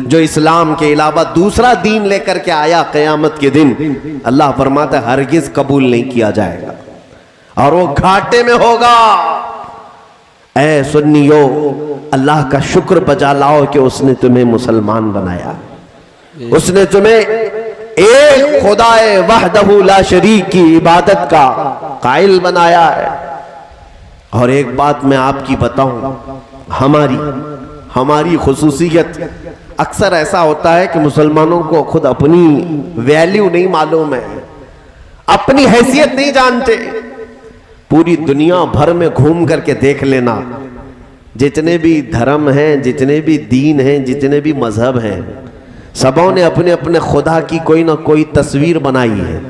जो इस्लाम के अलावा दूसरा दीन लेकर के आया क़यामत के दिन, अल्लाह फरमाता है हरगिज कबूल नहीं किया जाएगा और वो घाटे में होगा। ऐ सुन्नियो, अल्लाह का शुक्र बजा लाओ कि उसने तुम्हें मुसलमान बनाया, उसने तुम्हें एक खुदाए वहदहू ला शरीक की इबादत का कायल बनाया है। और एक बात मैं आपकी बताऊं, हमारी खुसूसियत, अक्सर ऐसा होता है कि मुसलमानों को खुद अपनी वैल्यू नहीं मालूम है, अपनी हैसियत नहीं जानते। पूरी दुनिया भर में घूम करके देख लेना, जितने भी धर्म हैं, जितने भी दीन हैं, जितने भी मजहब हैं, सबों ने अपने अपने खुदा की कोई ना कोई तस्वीर बनाई है।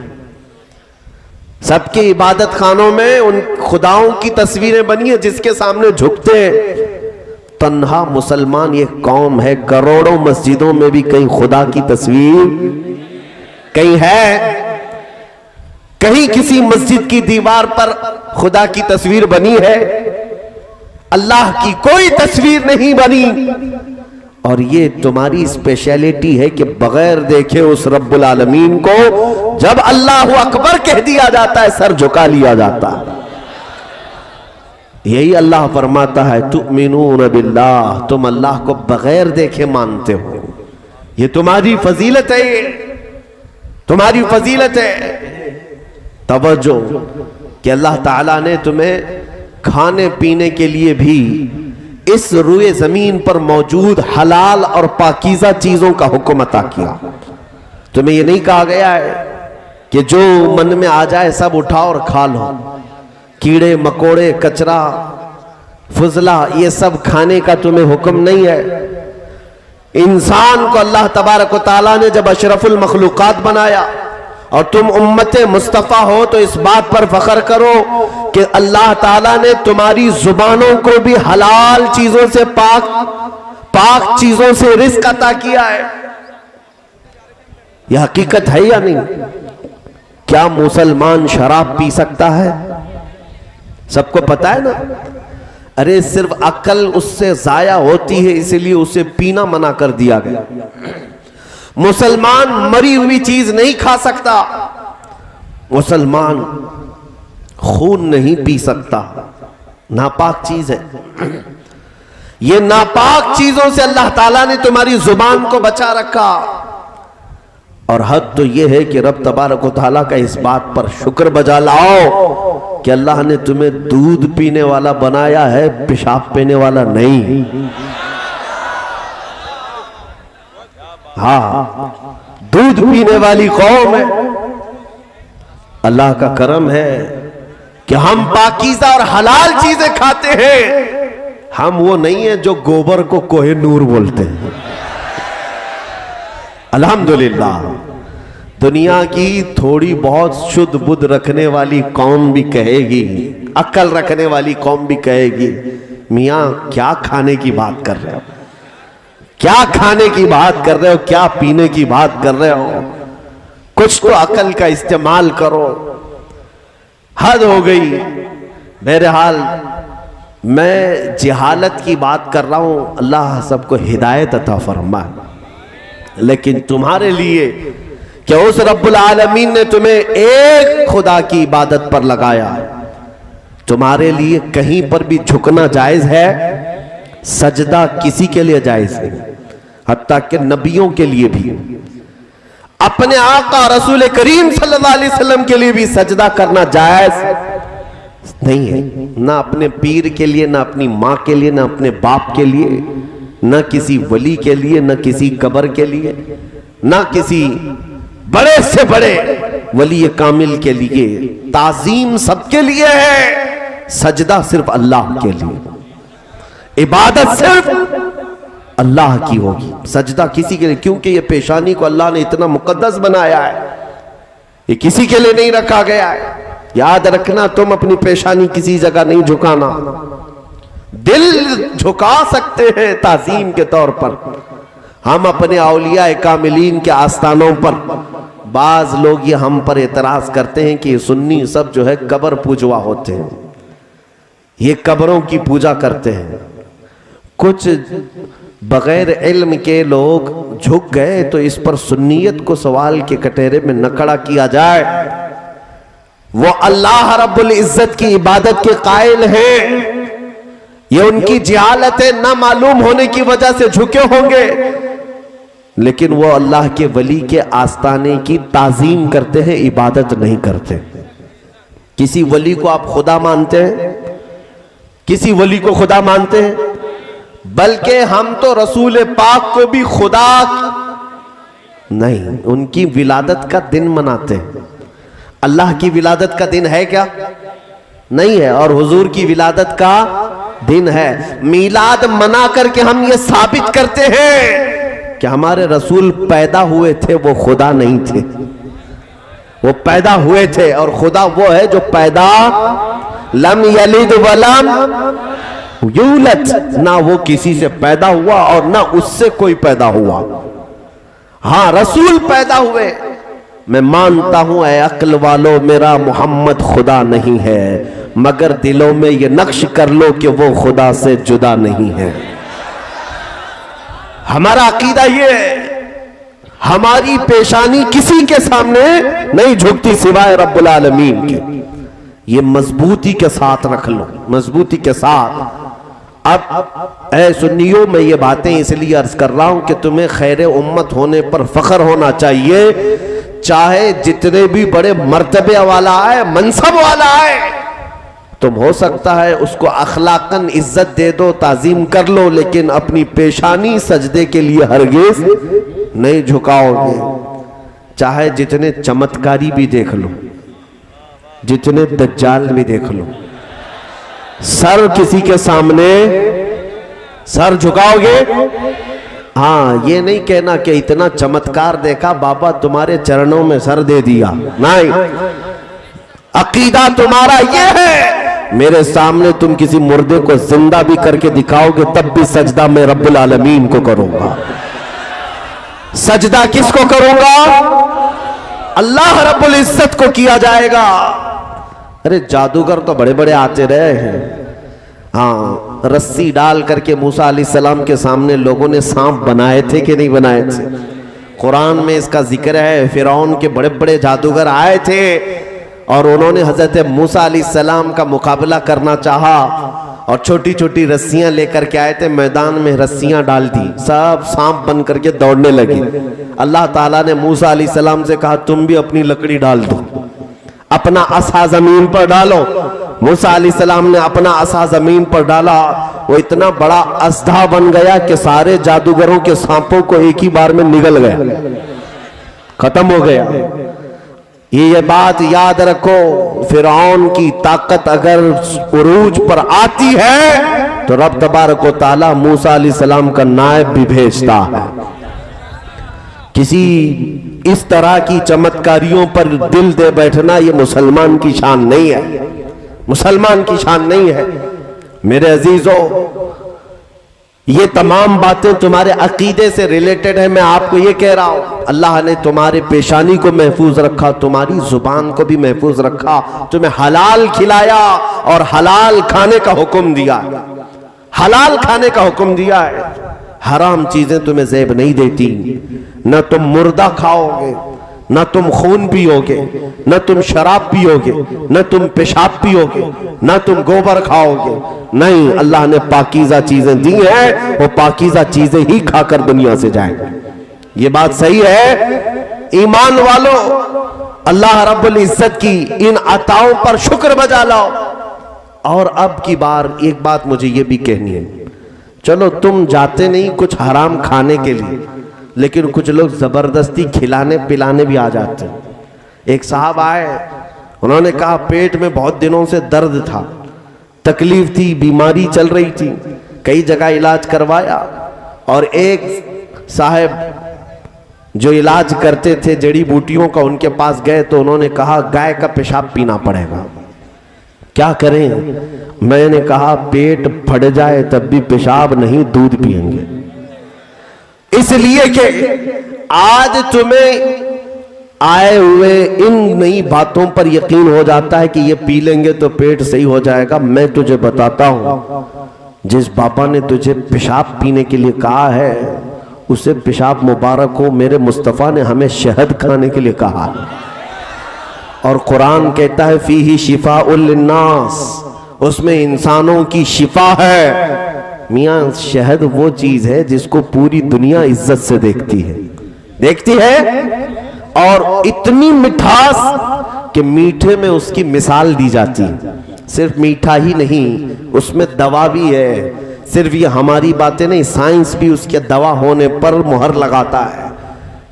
सबके इबादत खानों में उन खुदाओं की तस्वीरें बनी है जिसके सामने झुकते हैं। तन्हा मुसलमान ये कौम है, करोड़ों मस्जिदों में भी कहीं खुदा की तस्वीर कहीं है, कहीं किसी मस्जिद की दीवार पर खुदा की तस्वीर बनी है, अल्लाह की कोई तस्वीर नहीं बनी। और ये तुम्हारी स्पेशलिटी है कि बगैर देखे उस रब्बुल आलमीन को जब अल्लाहु अकबर कह दिया जाता है सर झुका लिया जाता है। यही अल्लाह फरमाता है तुमिनून बिल्लाह, तुम अल्लाह को बगैर देखे मानते हो। ये तुम्हारी फजीलत है, तुम्हारी फजीलत है। तवज्जो कि अल्लाह ताला ने तुम्हें खाने पीने के लिए भी इस रुए जमीन पर मौजूद हलाल और पाकीज़ा चीजों का हुक्म अता किया। तुम्हें यह नहीं कहा गया है कि जो मन में आ जाए सब उठाओ और खा लो। कीड़े मकोड़े, कचरा, फुजला, ये सब खाने का तुम्हें हुक्म नहीं है। इंसान को अल्लाह तबारक व तआला ने जब अशरफुल मखलूकात बनाया और तुम उम्मत मुस्तफ़ा हो तो इस बात पर फख्र करो कि अल्लाह ताला ने तुम्हारी जुबानों को भी हलाल चीजों से पाक चीजों से रिज़्क़ अता किया है। यह हकीकत है या नहीं? क्या मुसलमान शराब पी सकता है? सबको पता है ना। अरे सिर्फ अकल उससे जाया होती है, इसलिए उसे पीना मना कर दिया गया। मुसलमान मरी हुई चीज नहीं खा सकता, मुसलमान खून नहीं पी सकता, नापाक चीज है। ये नापाक चीजों से अल्लाह ताला ने तुम्हारी जुबान को बचा रखा। और हद तो यह है कि रब तबारक व तआला का इस बात पर शुक्र बजा लाओ कि अल्लाह ने तुम्हें दूध पीने वाला बनाया है, पेशाब पीने वाला नहीं। हाँ, दूध पीने वाली कौम है। अल्लाह का करम है कि हम पाकीज़ा और हलाल चीजें खाते हैं। हम वो नहीं है जो गोबर को कोहे नूर बोलते हैं। अल्हम्दुलिल्लाह, दुनिया की थोड़ी बहुत शुद्ध बुद्ध रखने वाली कौम भी कहेगी, अक्ल रखने वाली कौम भी कहेगी, मियाँ क्या खाने की बात कर रहे हो, क्या खाने की बात कर रहे हो, क्या पीने की बात कर रहे हो, कुछ तो अकल का इस्तेमाल करो। हद हो गई। बहरहाल मैं जिहालत की बात कर रहा हूं, अल्लाह सबको हिदायत अता फरमाए। लेकिन तुम्हारे लिए क्या उस रब्बुल आलमीन ने तुम्हें एक खुदा की इबादत पर लगाया, तुम्हारे लिए कहीं पर भी झुकना जायज है, सजदा किसी के लिए जायज नहीं, हत्ता कि नबियों के लिए भी, अपने आका रसूल करीम सल्लल्लाहु अलैहि वसल्लम के लिए भी सजदा करना जायज नहीं है। ना अपने पीर के लिए, ना अपनी माँ के लिए, ना अपने बाप के लिए, न किसी वली के लिए, न किसी कब्र के लिए, न किसी बड़े से बड़े वली कामिल के लिए। ताजीम सबके लिए है, सजदा सिर्फ अल्लाह के लिए, इबादत सिर्फ अल्लाह की होगी, सजदा किसी के लिए, क्योंकि ये पेशानी को अल्लाह ने इतना मुकद्दस बनाया है, ये किसी के लिए नहीं रखा गया है। याद रखना, तुम अपनी पेशानी किसी जगह नहीं झुकाना। दिल झुका सकते हैं ताजीम के तौर पर, हम अपने औलिया कामिलीन के आस्थानों पर। बाज लोग ये हम पर एतराज करते हैं कि सुन्नी सब जो है कब्र पूजवा होते हैं, ये कब्रों की पूजा करते हैं। कुछ बगैर इल्म के लोग झुक गए तो इस पर सुन्नियत को सवाल के कटहरे में न खड़ा किया जाए। वो अल्लाह रब्बुल इज्जत की इबादत के कायल हैं, ये उनकी जहालतें न मालूम होने की वजह से झुके होंगे, लेकिन वो अल्लाह के वली के आस्ताने की ताजीम करते हैं, इबादत नहीं करते। किसी वली को आप खुदा मानते हैं? किसी वली को खुदा मानते हैं? बल्कि हम तो रसूल पाक को भी खुदा नहीं, उनकी विलादत का दिन मनाते हैं। अल्लाह की विलादत का दिन है क्या? नहीं है। और हुजूर की विलादत का दिन है। मीलाद मना करके हम ये साबित करते हैं कि हमारे रसूल पैदा हुए थे, वो खुदा नहीं थे। वो पैदा हुए थे, और खुदा वो है जो पैदा लम यलिद वलम यूलद, ना वो किसी से पैदा हुआ और ना उससे कोई पैदा हुआ। हाँ, रसूल पैदा हुए। मैं मानता हूं ऐ अक्ल वालों, मेरा मोहम्मद खुदा नहीं है, मगर दिलों में ये नक्श कर लो कि वो खुदा से जुदा नहीं है। हमारा अकीदा ये है, हमारी पेशानी किसी के सामने नहीं झुकती सिवाय रब्बुल आलमीन के। ये मजबूती के साथ रख लो, मजबूती के साथ। अब ऐ सुन्नियों, मैं ये बातें इसलिए अर्ज कर रहा हूं कि तुम्हें खैर उम्मत होने पर फख्र होना चाहिए, चाहे जितने भी बड़े मर्तबे वाला आए, मनसब वाला आए, तुम हो सकता है उसको अखलाकन इज्जत दे दो, ताजीम कर लो, लेकिन अपनी पेशानी सजदे के लिए हरगिज नहीं झुकाओगे। चाहे जितने चमत्कारी भी देख लो, जितने दज्जाल भी देख लो, सर किसी के सामने सर झुकाओगे? हाँ, ये नहीं कहना कि इतना चमत्कार देखा बाबा, तुम्हारे चरणों में सर दे दिया। नहीं, अकीदा तुम्हारा ये है, मेरे सामने तुम किसी मुर्दे को जिंदा भी करके दिखाओगे तब भी सजदा मैं रब्बुल आलमीन को करूंगा। सजदा किसको करूंगा? अल्लाह रब्बुल इज्जत को किया जाएगा। अरे जादूगर तो बड़े बड़े आते रहे हैं। हाँ, रस्सी डाल करके मूसा अलैहिस्सलाम के सामने लोगों ने सांप बनाए थे कि नहीं बनाए थे? कुरान में इसका जिक्र है। फिरौन के बड़े बड़े जादूगर आए थे और उन्होंने हजरत मूसा अलैहिस्सलाम का मुकाबला करना चाहा और छोटी छोटी रस्सियां लेकर के आए थे। मैदान में रस्सियां डाल दी, सब सांप बन करके दौड़ने लगे। अल्लाह ताला ने मूसा अलैहिस्सलाम से कहा, तुम भी अपनी लकड़ी डाल दो, अपना असा जमीन पर डालो। मूसा अलैहिस्सलाम ने अपना असा जमीन पर डाला, वो इतना बड़ा असधा बन गया कि सारे जादूगरों के सांपों को एक ही बार में निगल गया, खत्म हो गया। ये बात याद रखो, फिरौन की ताकत अगर उरूज पर आती है तो रब तबारक व तआला मूसा अलैहिस्सलाम का नायब भी भेजता है। किसी इस तरह की चमत्कारियों पर दिल दे बैठना ये मुसलमान की शान नहीं है, मुसलमान की शान नहीं है। मेरे अजीजों, ये तमाम बातें तुम्हारे अकीदे से रिलेटेड है। मैं आपको ये कह रहा हूं, अल्लाह ने तुम्हारे पेशानी को महफूज रखा, तुम्हारी जुबान को भी महफूज रखा, तुम्हें हलाल खिलाया और हलाल खाने का हुक्म दिया, हलाल खाने का हुक्म दिया है। हराम चीजें तुम्हें ज़ेब नहीं देती। न तुम मुर्दा खाओगे, न तुम खून पियोगे, न तुम शराब पियोगे, न तुम पेशाब पियोगे, न तुम गोबर खाओगे। नहीं, अल्लाह ने पाकीज़ा चीजें दी हैं, वो पाकीज़ा चीजें ही खाकर दुनिया से जाएंगे। ये बात सही है। ईमान वालों, अल्लाह रब्बुल इज्जत की इन अताओं पर शुक्र बजा लाओ। और अब की बार एक बात मुझे ये भी कहनी है, चलो तुम जाते नहीं कुछ हराम खाने के लिए, लेकिन कुछ लोग जबरदस्ती खिलाने पिलाने भी आ जाते हैं। एक साहब आए, उन्होंने कहा पेट में बहुत दिनों से दर्द था, तकलीफ थी, बीमारी चल रही थी, कई जगह इलाज करवाया, और एक साहब जो इलाज करते थे जड़ी बूटियों का, उनके पास गए तो उन्होंने कहा गाय का पेशाब पीना पड़ेगा, क्या करें? मैंने कहा पेट फट जाए तब भी पेशाब नहीं, दूध पिएंगे। इसलिए कि आज तुम्हें आए हुए इन नई बातों पर यकीन हो जाता है कि ये पी लेंगे तो पेट सही हो जाएगा। मैं तुझे बताता हूं, जिस बाबा ने तुझे पेशाब पीने के लिए कहा है उसे पेशाब मुबारक हो, मेरे मुस्तफ़ा ने हमें शहद खाने के लिए कहा है। और कुरान कहता है फीही शिफाउल लिन्नास, उसमें इंसानों की शिफा है। मियाँ शहद वो चीज है जिसको पूरी दुनिया इज्जत से देखती है और इतनी मिठास कि मीठे में उसकी मिसाल दी जाती है। सिर्फ मीठा ही नहीं, उसमें दवा भी है। सिर्फ ये हमारी बातें नहीं, साइंस भी उसके दवा होने पर मुहर लगाता है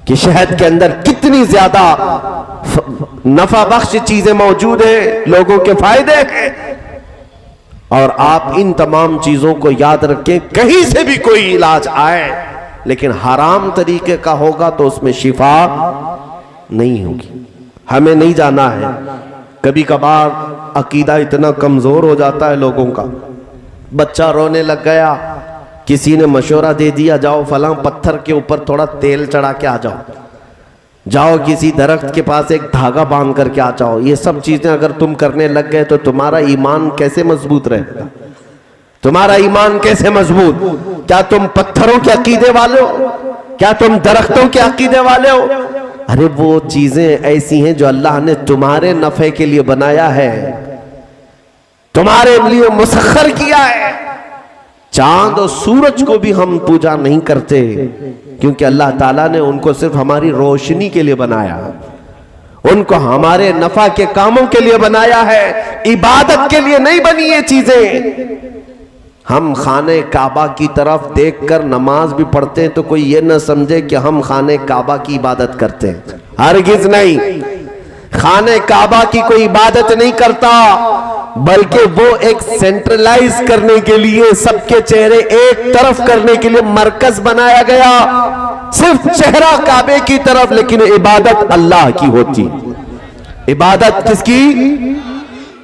कि शहद के अंदर कितनी ज्यादा नफा बख्श चीजें मौजूद हैं, लोगों के फायदे हैं। और आप इन तमाम चीजों को याद रखें, कहीं से भी कोई इलाज आए लेकिन हराम तरीके का होगा तो उसमें शिफा नहीं होगी। हमें नहीं जाना है। कभी कभार अकीदा इतना कमजोर हो जाता है लोगों का, बच्चा रोने लग गया, किसी ने मशवरा दे दिया जाओ फलां पत्थर के ऊपर थोड़ा तेल चढ़ा के आ जाओ, जाओ किसी दरख्त के पास एक धागा बांध करके आ जाओ। ये सब चीजें अगर तुम करने लग गए तो तुम्हारा ईमान कैसे मजबूत रहेगा? तुम्हारा ईमान कैसे मजबूत? क्या तुम पत्थरों के अकीदे वाले हो? क्या तुम दरख्तों के अकीदे वाले हो? अरे वो चीजें ऐसी हैं जो अल्लाह ने तुम्हारे नफे के लिए बनाया है, तुम्हारे लिए मुसख्खर किया है। चांद और सूरज को भी हम पूजा नहीं करते क्योंकि अल्लाह ताला ने उनको सिर्फ हमारी रोशनी के लिए बनाया, उनको हमारे नफा के कामों के लिए बनाया है, इबादत के लिए नहीं बनी ये चीजें। हम खाने काबा की तरफ देखकर नमाज भी पढ़ते हैं तो कोई ये ना समझे कि हम खाने काबा की इबादत करते हैं, हरगिज नहीं। खाने काबा की कोई इबादत नहीं करता, बल्कि वो एक सेंट्रलाइज करने के लिए, सबके चेहरे एक तरफ करने के लिए मरकज बनाया गया, सिर्फ चेहरा काबे की तरफ, लेकिन इबादत अल्लाह की होती। इबादत किसकी?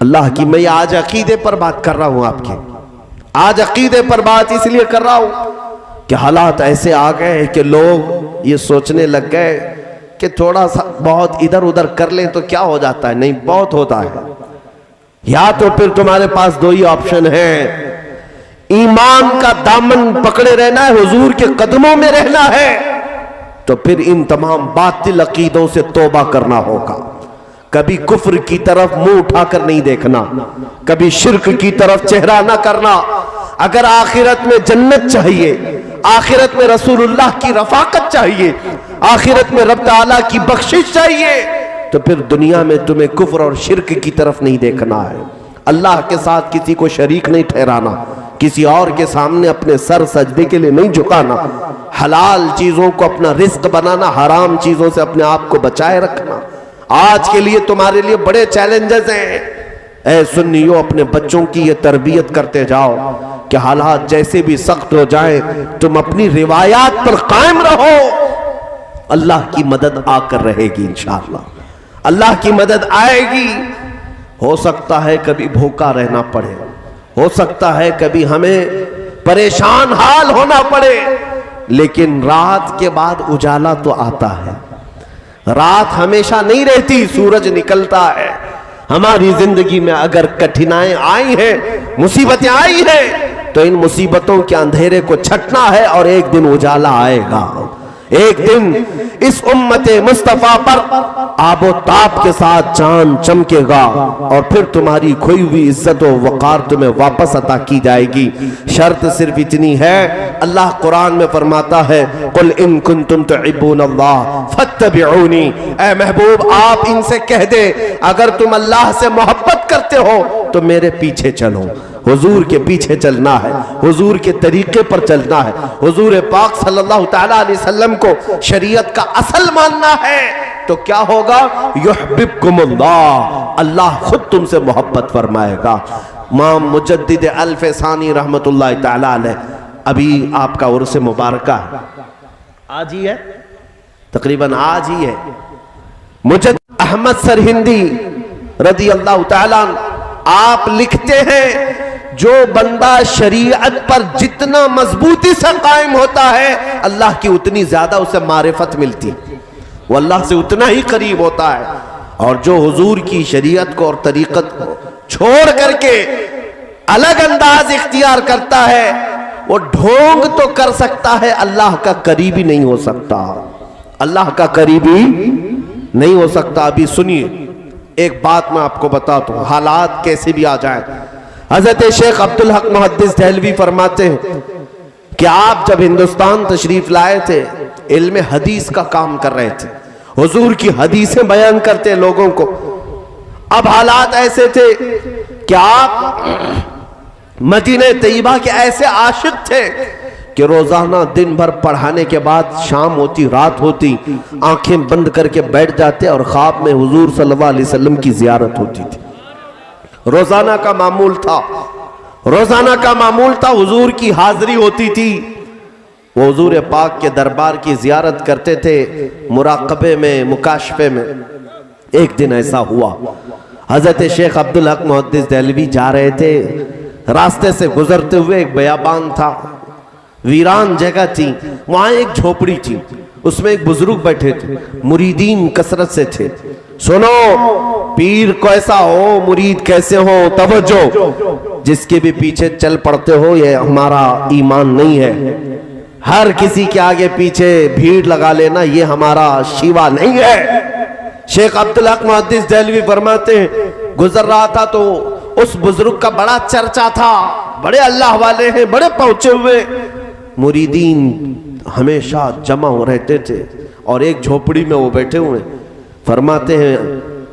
अल्लाह की। मैं आज अकीदे पर बात कर रहा हूं आपके, आज अकीदे पर बात इसलिए कर रहा हूं कि हालात ऐसे आ गए कि लोग ये सोचने लग गए कि थोड़ा सा बहुत इधर उधर कर लें तो क्या हो जाता है। नहीं, बहुत होता है। या तो फिर तुम्हारे पास दो ही ऑप्शन है, ईमान का दामन पकड़े रहना है, हुजूर के कदमों में रहना है, तो फिर इन तमाम बातिल अकीदों से तौबा करना होगा। कभी कुफ्र की तरफ मुंह उठाकर नहीं देखना, कभी शिर्क की तरफ चेहरा ना करना। अगर आखिरत में जन्नत चाहिए, आखिरत में रसूलुल्लाह की रफाकत चाहिए, आखिरत में रब ताला की बख्शिश चाहिए, तो फिर दुनिया में तुम्हें कुफ्र और शिर्क की तरफ नहीं देखना है। अल्लाह के साथ किसी को शरीक नहीं ठहराना, किसी और के सामने अपने सर सजदे के लिए नहीं झुकाना, हलाल चीजों को अपना रिस्क बनाना, हराम चीजों से अपने आप को बचाए रखना। आज के लिए तुम्हारे लिए बड़े चैलेंजेस हैं। ऐ सुन्नियों, अपने बच्चों की ये तरबियत करते जाओ कि हालात जैसे भी सख्त हो जाए, तुम अपनी रिवायात पर कायम रहो। अल्लाह की मदद आकर रहेगी इंशाअल्लाह, अल्लाह की मदद आएगी। हो सकता है कभी भूखा रहना पड़े, हो सकता है कभी हमें परेशान हाल होना पड़े, लेकिन रात के बाद उजाला तो आता है। रात हमेशा नहीं रहती, सूरज निकलता है। हमारी जिंदगी में अगर कठिनाइयां आई हैं, मुसीबतें आई हैं, तो इन मुसीबतों के अंधेरे को छटना है और एक दिन उजाला आएगा। एक दिन इस उम्मते मुस्तफा पर आबो ताप के साथ चांद चमकेगा और फिर तुम्हारी खोई हुई इज्जत और वकार तुम्हें वापस अता की जाएगी। शर्त सिर्फ इतनी है, अल्लाह कुरान में फरमाता है, कुल इन कुंतुम तुहिब्बूनल्लाह फत्तबिऊनी। ऐ महबूब, आप इनसे कह दे, अगर तुम अल्लाह से मोहब्बत करते हो तो मेरे पीछे चलो। हुजूर के पीछे चलना है, हुजूर के तरीके पर चलना है, हुजूर पाक सल्लल्लाहु तआला अलैहि वसल्लम को शरीयत का असल मानना है, तो क्या होगा? युहिब्बुकुमुल्लाह, अल्लाह खुद तुमसे मोहब्बत फरमाएगा। इमाम मुजद्दिद अल-फसानी रहमतुल्लाह तआला अलैह, अभी आपका उर्स मुबारका आज ही है, तकरीबन आज ही है। मुजद्दिद अहमद सरहिंदी रदी अल्लाह तआला, आप लिखते हैं, जो बंदा शरीयत पर जितना मजबूती से कायम होता है, अल्लाह की उतनी ज्यादा उसे मारिफत मिलती, वो अल्लाह से उतना ही करीब होता है। और जो हुजूर की शरीयत को और तरीकत को छोड़ करके अलग अंदाज इख्तियार करता है, वो ढोंग तो कर सकता है, अल्लाह का करीबी नहीं हो सकता, अल्लाह का करीबी नहीं हो सकता। अभी सुनिए, एक बात मैं आपको बताता हूं, हालात कैसे भी आ जाए। हजरत शेख अब्दुल हक मुहद्दिस देहलवी फरमाते हैं कि आप जब हिंदुस्तान तशरीफ लाए थे, इल्म हदीस का काम कर रहे थे, हुजूर की हदीसें बयान करते लोगों को। अब हालात ऐसे थे कि आप मदीने तैयबा के ऐसे आशिक थे कि रोजाना दिन भर पढ़ाने के बाद शाम होती, रात होती, आंखें बंद करके बैठ जाते और ख्वाब में हुजूर सल्लल्लाहु अलैहि वसल्लम की जियारत होती थी। रोजाना का मामूल था, रोजाना का मामूल था, हुजूर की हाजिरी होती थी। वो हुजूर पाक के दरबार की जियारत करते थे, मुराकबे में, मुकाशफे में। एक दिन ऐसा हुआ, हजरत शेख अब्दुल हक मुहद्दिस देहलवी जा रहे थे, रास्ते से गुजरते हुए एक बयाबान था, वीरान जगह थी, वहां एक झोपड़ी थी, उसमें एक बुजुर्ग बैठे थे, मुरीदीन कसरत से थे। सुनो, पीर कैसा हो, मुरीद कैसे हो, तवज्जो, जिसके भी पीछे चल पड़ते हो ये हमारा ईमान नहीं है। हर किसी के आगे पीछे भीड़ लगा लेना ये हमारा शिवा नहीं है। शेख अब्दुल हक मुहद्दिस देहलवी फरमाते हैं, गुजर रहा था तो उस बुजुर्ग का बड़ा चर्चा था, बड़े अल्लाह वाले हैं, बड़े पहुंचे हुए मुरीदीन हमेशा जमा हो रहते थे और एक झोपड़ी में वो बैठे हुए। फरमाते हैं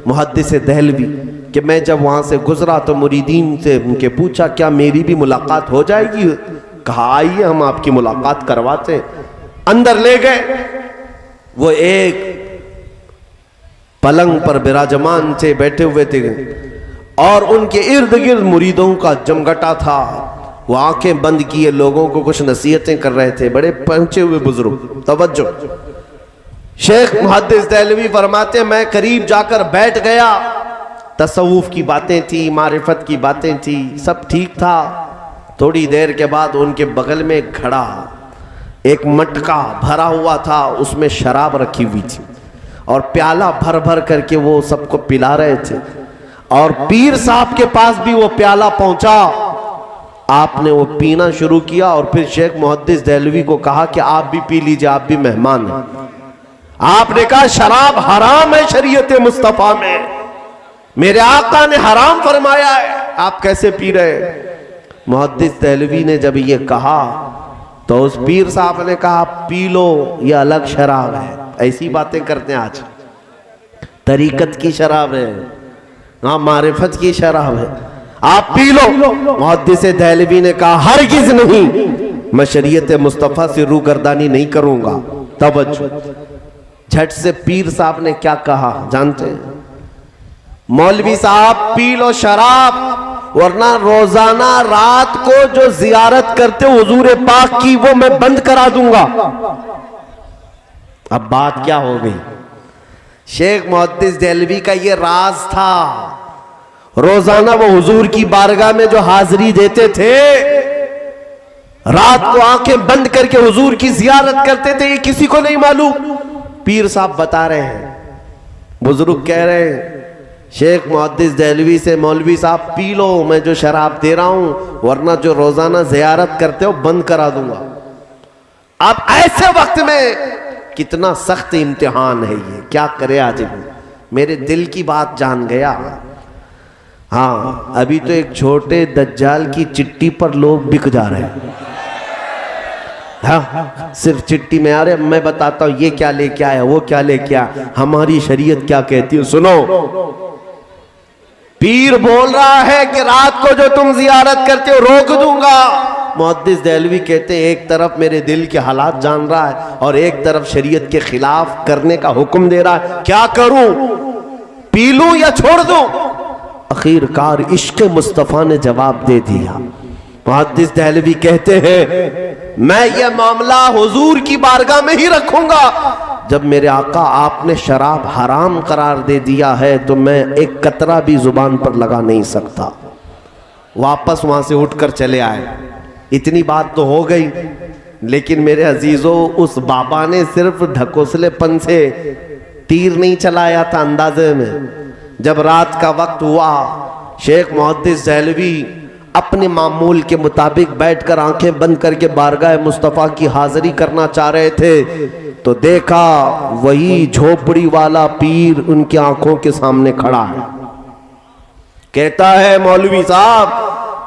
मुहद्दिस देहलवी कि मैं जब वहां से गुजरा तो मुरीदीन से उनके पूछा क्या मेरी भी मुलाकात हो जाएगी? कहा आइए हम आपकी मुलाकात करवाते हैं। अंदर ले गए, वो एक पलंग पर विराजमान थे, बैठे हुए थे और उनके इर्द गिर्द मुरीदों का जमघटा था। वो आंखें बंद किए लोगों को कुछ नसीहतें कर रहे थे, बड़े पहुंचे हुए बुजुर्ग। तवज्जो, शेख मुहद्दिस देहलवी फरमाते मैं करीब जाकर बैठ गया। तसव्वुफ की बातें थी, मारिफत की बातें थी, सब ठीक था। थोड़ी देर के बाद उनके बगल में एक घड़ा, एक मटका भरा हुआ था, उसमें शराब रखी हुई थी और प्याला भर भर करके वो सबको पिला रहे थे। और पीर साहब के पास भी वो प्याला पहुंचा, आपने वो पीना शुरू किया और फिर शेख मुहद्दिस देहलवी को कहा कि आप भी पी लीजिए, आप भी मेहमान हैं। आपने कहा शराब हराम है शरीयत मुस्तफा में, मेरे आका ने हराम फरमाया है, आप कैसे पी रहे? मुहद्दिस देहलवी ने जब ये कहा तो उस पीर साहब ने कहा पी लो, ये अलग शराब है। ऐसी बातें करते हैं आज, तरीकत की शराब है, हाँ मारिफत की शराब है, आप पी लो। मुहद्दिस देहलवी ने कहा हरगिज़ नहीं, मैं शरीयत मुस्तफा से रूगर्दानी नहीं करूंगा। तवज्जो, झट से पीर साहब ने क्या कहा जानते हैं? मौलवी साहब पी लो शराब, वरना रोजाना रात को जो जियारत करते हो हुजूर पाक की वो मैं बंद करा दूंगा। अब बात क्या हो गई? शेख मुहद्दिस देहलवी का ये राज था, रोजाना वो हुजूर की बारगाह में जो हाजिरी देते थे, रात को आंखें बंद करके हुजूर की जियारत करते थे, ये किसी को नहीं मालूम। पीर साहब बता रहे हैं, बुजुर्ग कह रहे हैं शेख मुहद्दिस देहलवी से, मौलवी साहब पी लो, मैं जो शराब दे रहा हूं, वरना जो रोजाना जियारत करते हो बंद करा दूंगा। अब ऐसे वक्त में कितना सख्त इम्तिहान है ये, क्या करे आज मेरे दिल की बात जान गया। हाँ, अभी तो एक छोटे दज्जाल की चिट्ठी पर लोग बिक जा रहे हैं। हाँ, सिर्फ चिट्ठी में आ रहे, मैं बताता हूं ये क्या लेके आया, वो क्या लेके आया, हमारी शरीयत क्या कहती है। सुनो, पीर बोल रहा है कि रात को जो तुम जियारत करते हो रोक दूंगा। मुहद्दिस देहलवी कहते हैं एक तरफ मेरे दिल के हालात जान रहा है और एक तरफ शरीयत के खिलाफ करने का हुक्म दे रहा है, क्या करूं, पी लूं या छोड़ दूं? आखिरकार इश्क मुस्तफा ने जवाब दे दिया। मुहद्दिस देहलवी कहते हैं मैं ये मामला हुजूर की बारगाह में ही रखूंगा। जब मेरे आका आपने शराब हराम करार दे दिया है तो मैं एक कतरा भी जुबान पर लगा नहीं सकता। वापस वहां से उठकर चले आए। इतनी बात तो हो गई, लेकिन मेरे अजीजों उस बाबा ने सिर्फ ढकोसलेपन से तीर नहीं चलाया था अंदाजे में। जब रात का वक्त हुआ, शेख मुहद्दिस देहलवी अपने मामूल के मुताबिक बैठकर आंखें बंद करके बारगाह मुस्तफ़ा की हाजिरी करना चाह रहे थे तो देखा वही झोपड़ी वाला पीर उनकी आंखों के सामने खड़ा है। कहता है, मौलवी साहब,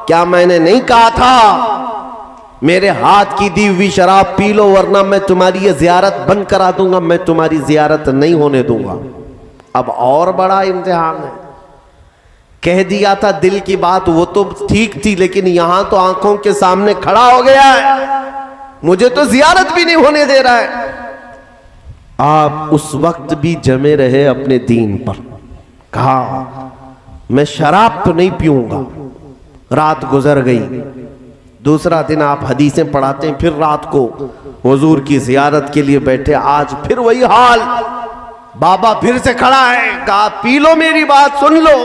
क्या मैंने नहीं कहा था मेरे हाथ की दी हुई शराब पी लो वरना मैं तुम्हारी ये जियारत बंद करा दूंगा, मैं तुम्हारी जियारत नहीं होने दूंगा। अब और बड़ा इम्तिहान है। कह दिया था दिल की बात, वो तो ठीक थी, लेकिन यहां तो आंखों के सामने खड़ा हो गया है, मुझे तो जियारत भी नहीं होने दे रहा है। आप उस वक्त भी जमे रहे अपने दीन पर। कहा मैं शराब तो नहीं पीऊंगा। रात गुजर गई, दूसरा दिन आप हदीसें पढ़ाते हैं, फिर रात को हुजूर की जियारत के लिए बैठे। आज फिर वही हाल, बाबा फिर से खड़ा है। कहा पी लो, मेरी बात सुन लो।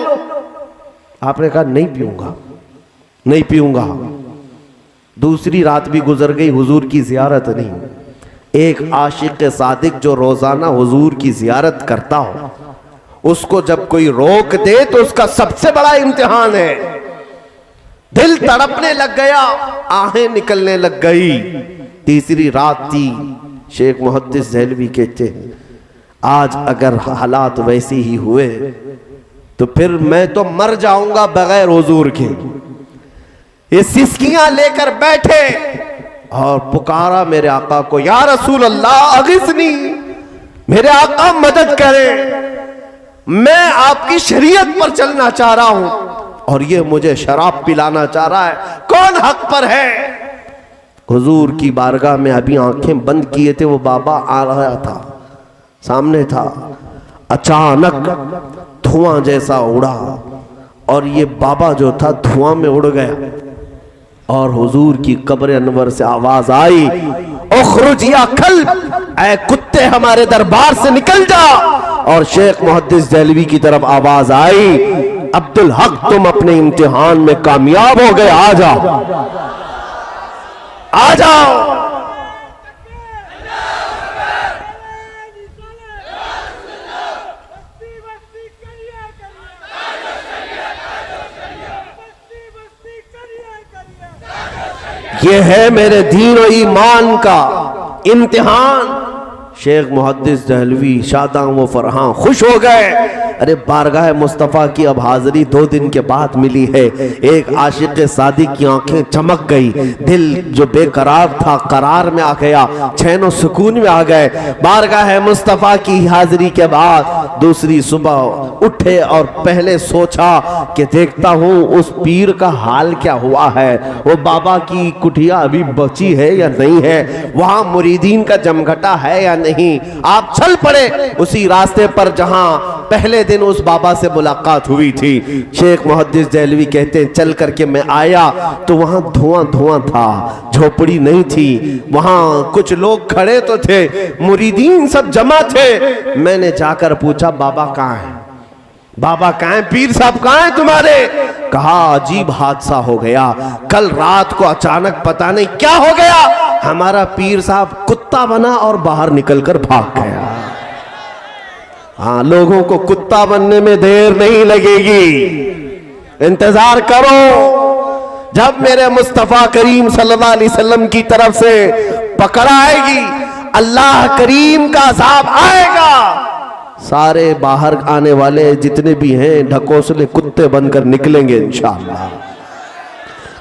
आपने कहा नहीं पीऊंगा, नहीं पीऊंगा। दूसरी रात भी गुजर गई, हुजूर की जियारत नहीं। एक आशिक सादिक जो रोजाना हुजूर की जियारत करता हो, उसको जब कोई रोक दे तो उसका सबसे बड़ा इम्तिहान है। दिल तड़पने लग गया, आहें निकलने लग गई। तीसरी रात थी। शेख मुहद्दिस देहलवी कहते हैं, आज अगर हालात वैसे ही हुए तो फिर मैं तो मर जाऊंगा बगैर हुजूर के। ये सिसकियां लेकर बैठे और पुकारा मेरे आका को, या रसूल अल्लाह अगिसनी, मेरे आका मदद करें, मैं आपकी शरीयत पर चलना चाह रहा हूं और ये मुझे शराब पिलाना चाह रहा है, कौन हक पर है? हुजूर की बारगाह में अभी आंखें बंद किए थे, वो बाबा आ रहा था, सामने था। अचानक धुआं जैसा उड़ा और ये बाबा जो था धुआं में उड़ गया और हुजूर की कब्र अनवर से आवाज आई, उखरुज या कल्ब, ऐ कुत्ते हमारे दरबार से निकल जा। और शेख मुहद्दिस देहलवी की तरफ आवाज आई, अब्दुल हक तुम अपने इम्तिहान में कामयाब हो गए, आ जाओ, आ जाओ। ये है मेरे दीन और ईमान का इम्तिहान। शेख मुहद्दिस देहलवी शादां व फरहां खुश हो गए। अरे बारगाह मुस्तफ़ा की अब हाजिरी 2 दिन के बाद मिली है। एक आशिक सादिक की आंखें चमक गई, दिल जो बेकरार था करार में आ गया, चैन सुकून में आ गए। बारगाह मुस्तफ़ा की हाजिरी के बाद दूसरी सुबह उठे और पहले सोचा कि देखता हूँ उस पीर का हाल क्या हुआ है, वो बाबा की कुटिया अभी बची है या नहीं है, वहां मुरीदीन का जमघटा है या नहीं। आप चल पड़े उसी रास्ते पर जहां पहले दिन उस बाबा से मुलाकात हुई थी। शेख मुहद्दिस देहलवी कहते हैं, चल करके मैं आया तो वहां धुआं धुआं था, झोपड़ी नहीं थी, वहां कुछ लोग खड़े तो थे, मुरीदीन सब जमा थे। मैंने जाकर पूछा बाबा कहाँ है, बाबा कहाँ है, पीर साहब कहाँ है तुम्हारे? कहा अजीब हादसा हो गया, कल रात को अचानक पता नहीं क्या हो गया, हमारा पीर साहब कुत्ता बना और बाहर निकलकर भाग गया। हाँ, लोगों को कुत्ता बनने में देर नहीं लगेगी, इंतजार करो। जब मेरे मुस्तफा करीम सल्लल्लाहु अलैहि वसल्लम की तरफ से पकड़ आएगी, अल्लाह करीम का अज़ाब आएगा, सारे बाहर आने वाले जितने भी हैं ढकोसले कुत्ते बनकर निकलेंगे इंशाअल्लाह।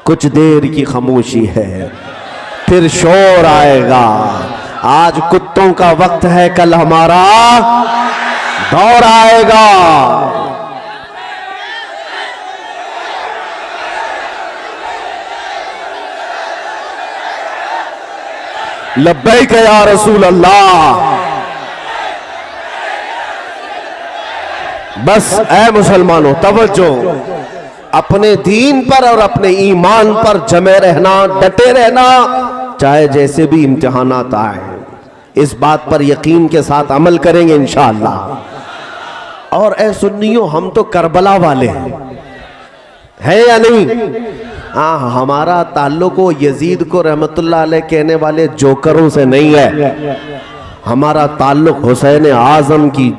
कुछ देर की खामोशी है, फिर शोर आएगा। आज कुत्तों का वक्त है, कल हमारा दौर आएगा। लब्बैक या रसूल अल्लाह। बस ऐ मुसलमानों तवज्जो, अपने दीन पर और अपने ईमान पर जमे रहना, डटे रहना, चाहे जैसे भी इम्तिहानात आए, इस बात पर यकीन के साथ अमल करेंगे इंशाअल्लाह। और ऐ सुन्नियों, हम तो करबला वाले हैं, है या नहीं? हाँ, हमारा ताल्लुक वो यजीद को रहमतुल्लाह अलैह कहने वाले जोकरों से नहीं है, हमारा ताल्लुक हुसैन आजम की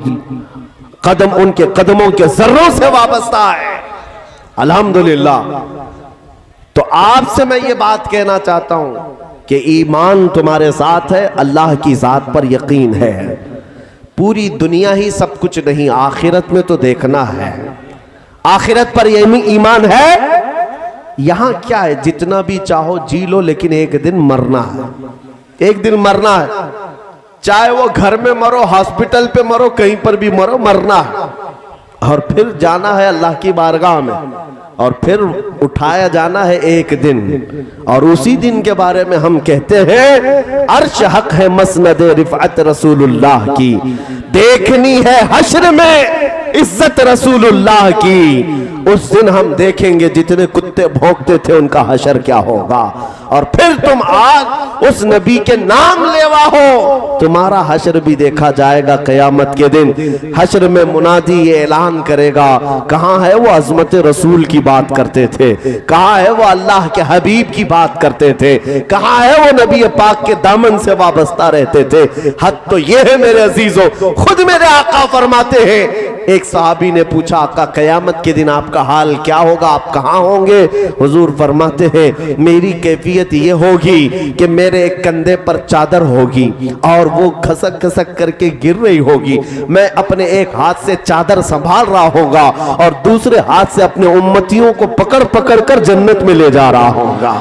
कदम, उनके कदमों के जर्रों से वाबस्ता है। अल्हम्दुलिल्लाह। तो आपसे मैं ये बात कहना चाहता हूं कि ईमान तुम्हारे साथ है, अल्लाह की जात पर यकीन है। पूरी दुनिया ही सब कुछ नहीं, आखिरत में तो देखना है। आखिरत पर ईमान है। यहां क्या है, जितना भी चाहो जी लो, लेकिन एक दिन मरना है। एक दिन मरना है, चाहे वो घर में मरो, हॉस्पिटल पे मरो, कहीं पर भी मरो, मरना है। और फिर जाना है अल्लाह की बारगाह में, और फिर उठाया जाना है एक दिन। और उसी दिन के बारे में हम कहते हैं अर्श हक है मसनद रिफअत रसूलुल्लाह की, देखनी है हश्र में इज्जत रसूलुल्लाह की। उस दिन हम देखेंगे जितने कुत्ते भौंकते थे उनका हशर क्या होगा। और फिर तुम आज उस नबी के नाम लेवा हो, तुम्हारा हशर भी देखा जाएगा क़यामत के दिन। हशर में मुनादी ये ऐलान करेगा, कहां है वो अजमत रसूल की बात करते थे, कहां है वो अल्लाह के हबीब की बात करते थे, कहां है वो नबी पाक के दामन से वाबस्ता रहते थे। हद तो ये है मेरे अजीजों, खुद मेरे आका फरमाते हैं, एक सहाबी ने पूछा, आका क़यामत के दिन आपका हाल क्या होगा, आप कहां होंगे? हुजूर फरमाते हैं, मेरी कैफियत ये होगी कि मेरे एक कंधे पर चादर होगी और वो खसक खसक करके गिर रही होगी। मैं अपने एक हाथ से चादर संभाल रहा होगा और दूसरे हाथ से अपने उम्मतियों को पकड़ पकड़ कर जन्नत में ले जा रहा होगा।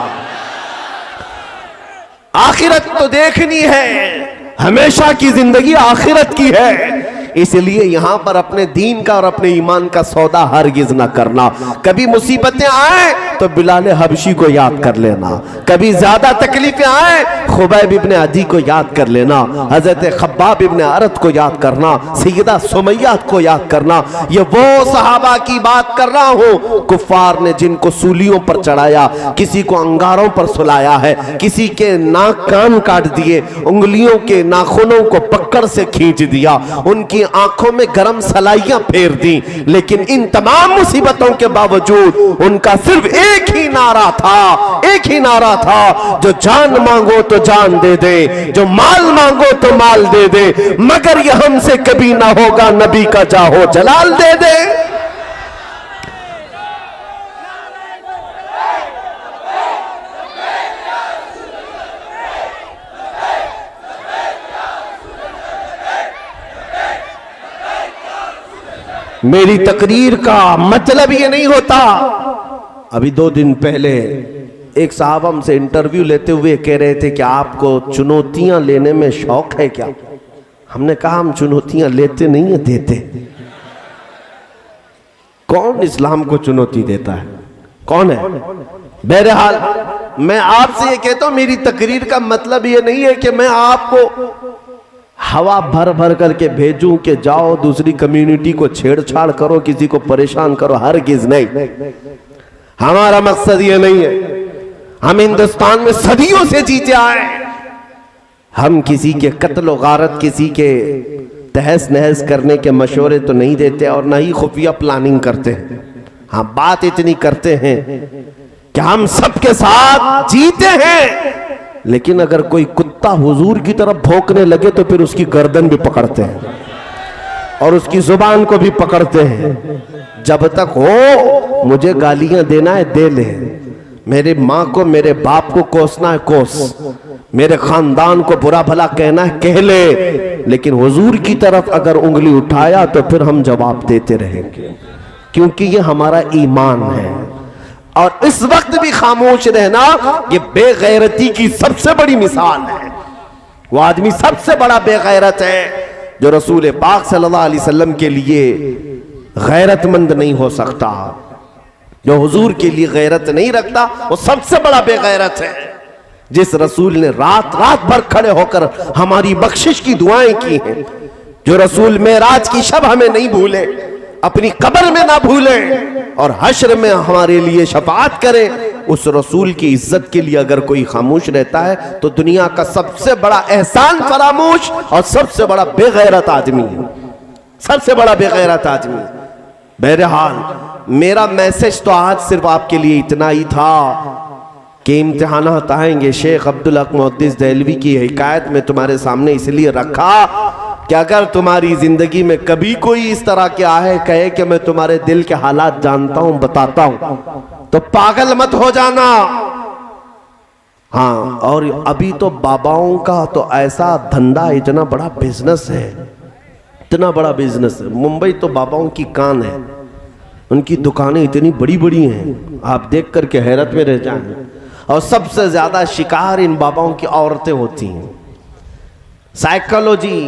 आखिरत तो देखनी है, हमेशा की जिंदगी आखिरत की है। इसलिए यहां पर अपने दीन का और अपने ईमान का सौदा हरगिज ना करना। कभी मुसीबतें आए तो बिलाल हबशी को याद कर लेना, कभी ज्यादा तकलीफें आए खुबैब इब्ने अदी को याद कर लेना, हजरत खब्बाब इब्ने अरत को याद करना, सैयदा सुमैया को याद करना। ये वो सहाबा की बात कर रहा हूं, कुफ्फार ने जिनको सूलियों पर चढ़ाया, किसी को अंगारों पर सुलाया है, किसी के नाक कान काट दिए, उंगलियों के नाखूनों को पकड़ से खींच दिया, उनकी आंखों में गरम सलाइयां फेर दी। लेकिन इन तमाम मुसीबतों के बावजूद उनका सिर्फ एक ही नारा था, एक ही नारा था, जो जान मांगो तो जान दे दे, जो माल मांगो तो माल दे दे, मगर यह हमसे कभी ना होगा नबी का जाहो जलाल दे दे। मेरी तकरीर का मतलब ये नहीं होता। अभी 2 दिन पहले एक साहब हमसे इंटरव्यू लेते हुए कह रहे थे कि आपको चुनौतियां लेने में शौक है क्या? हमने कहा हम चुनौतियां लेते नहीं है, देते। कौन इस्लाम को चुनौती देता है? कौन है? बहरहाल मैं आपसे ये कहता हूं, मेरी तकरीर का मतलब ये नहीं है कि मैं आपको हवा भर भर करके भेजूं कि जाओ दूसरी कम्युनिटी को छेड़छाड़ करो, किसी को परेशान करो। हरगिज नहीं, हमारा मकसद ये नहीं है। हम हिंदुस्तान में सदियों से जीते आए, हम किसी के कत्ल गारत, किसी के तहस नहस करने के मशवरे तो नहीं देते और ना ही खुफिया प्लानिंग करते हैं। हाँ, बात इतनी करते हैं कि हम सबके साथ जीते हैं, लेकिन अगर कोई कुत्ता हुजूर की तरफ भौंकने लगे तो फिर उसकी गर्दन भी पकड़ते हैं और उसकी जुबान को भी पकड़ते हैं। जब तक हो मुझे गालियां देना है दे ले, मेरी माँ को मेरे बाप को कोसना है कोस, मेरे खानदान को बुरा भला कहना है कह ले, लेकिन हुजूर की तरफ अगर उंगली उठाया तो फिर हम जवाब देते रहेंगे, क्योंकि ये हमारा ईमान है। और इस वक्त भी खामोश रहना ये बेगैरती की सबसे बड़ी मिसाल है। वो आदमी सबसे बड़ा बेगैरत है जो रसूल पाक सल्लल्लाहु अलैहि वसल्लम के लिए गैरतमंद नहीं हो सकता, जो हुजूर के लिए गैरत नहीं रखता वो सबसे बड़ा बेगैरत है। जिस रसूल ने रात रात भर खड़े होकर हमारी बख्शिश की दुआएं की हैं, जो रसूल मेराज की शब हमें नहीं भूले, अपनी कब्र में ना भूले और हश्र में हमारे लिए शफाअत करे, उस रसूल की इज्जत के लिए अगर कोई खामोश रहता है तो दुनिया का सबसे बड़ा एहसान फरामोश और सबसे बड़ा बेगैरत आदमी है, सबसे बड़ा बेगैरत आदमी। बहरहाल मेरा मैसेज तो आज सिर्फ आपके लिए इतना ही था कि इम्तिहानात आएंगे। शेख अब्दुल हक मुहद्दिस देहलवी की हिकायत में तुम्हारे सामने इसलिए रखा कि अगर तुम्हारी जिंदगी में कभी कोई इस तरह के आए कहे कि मैं तुम्हारे दिल के हालात जानता हूं, बताता हूं, तो पागल मत हो जाना। हाँ, और अभी तो बाबाओं का तो ऐसा धंधा, इतना बड़ा बिजनेस है, इतना बड़ा बिजनेस है। मुंबई तो बाबाओं की कान है, उनकी दुकानें इतनी बड़ी बड़ी हैं, आप देख करके हैरत में रह जाएंगे। और सबसे ज्यादा शिकार इन बाबाओं की औरतें होती हैं। साइकोलॉजी,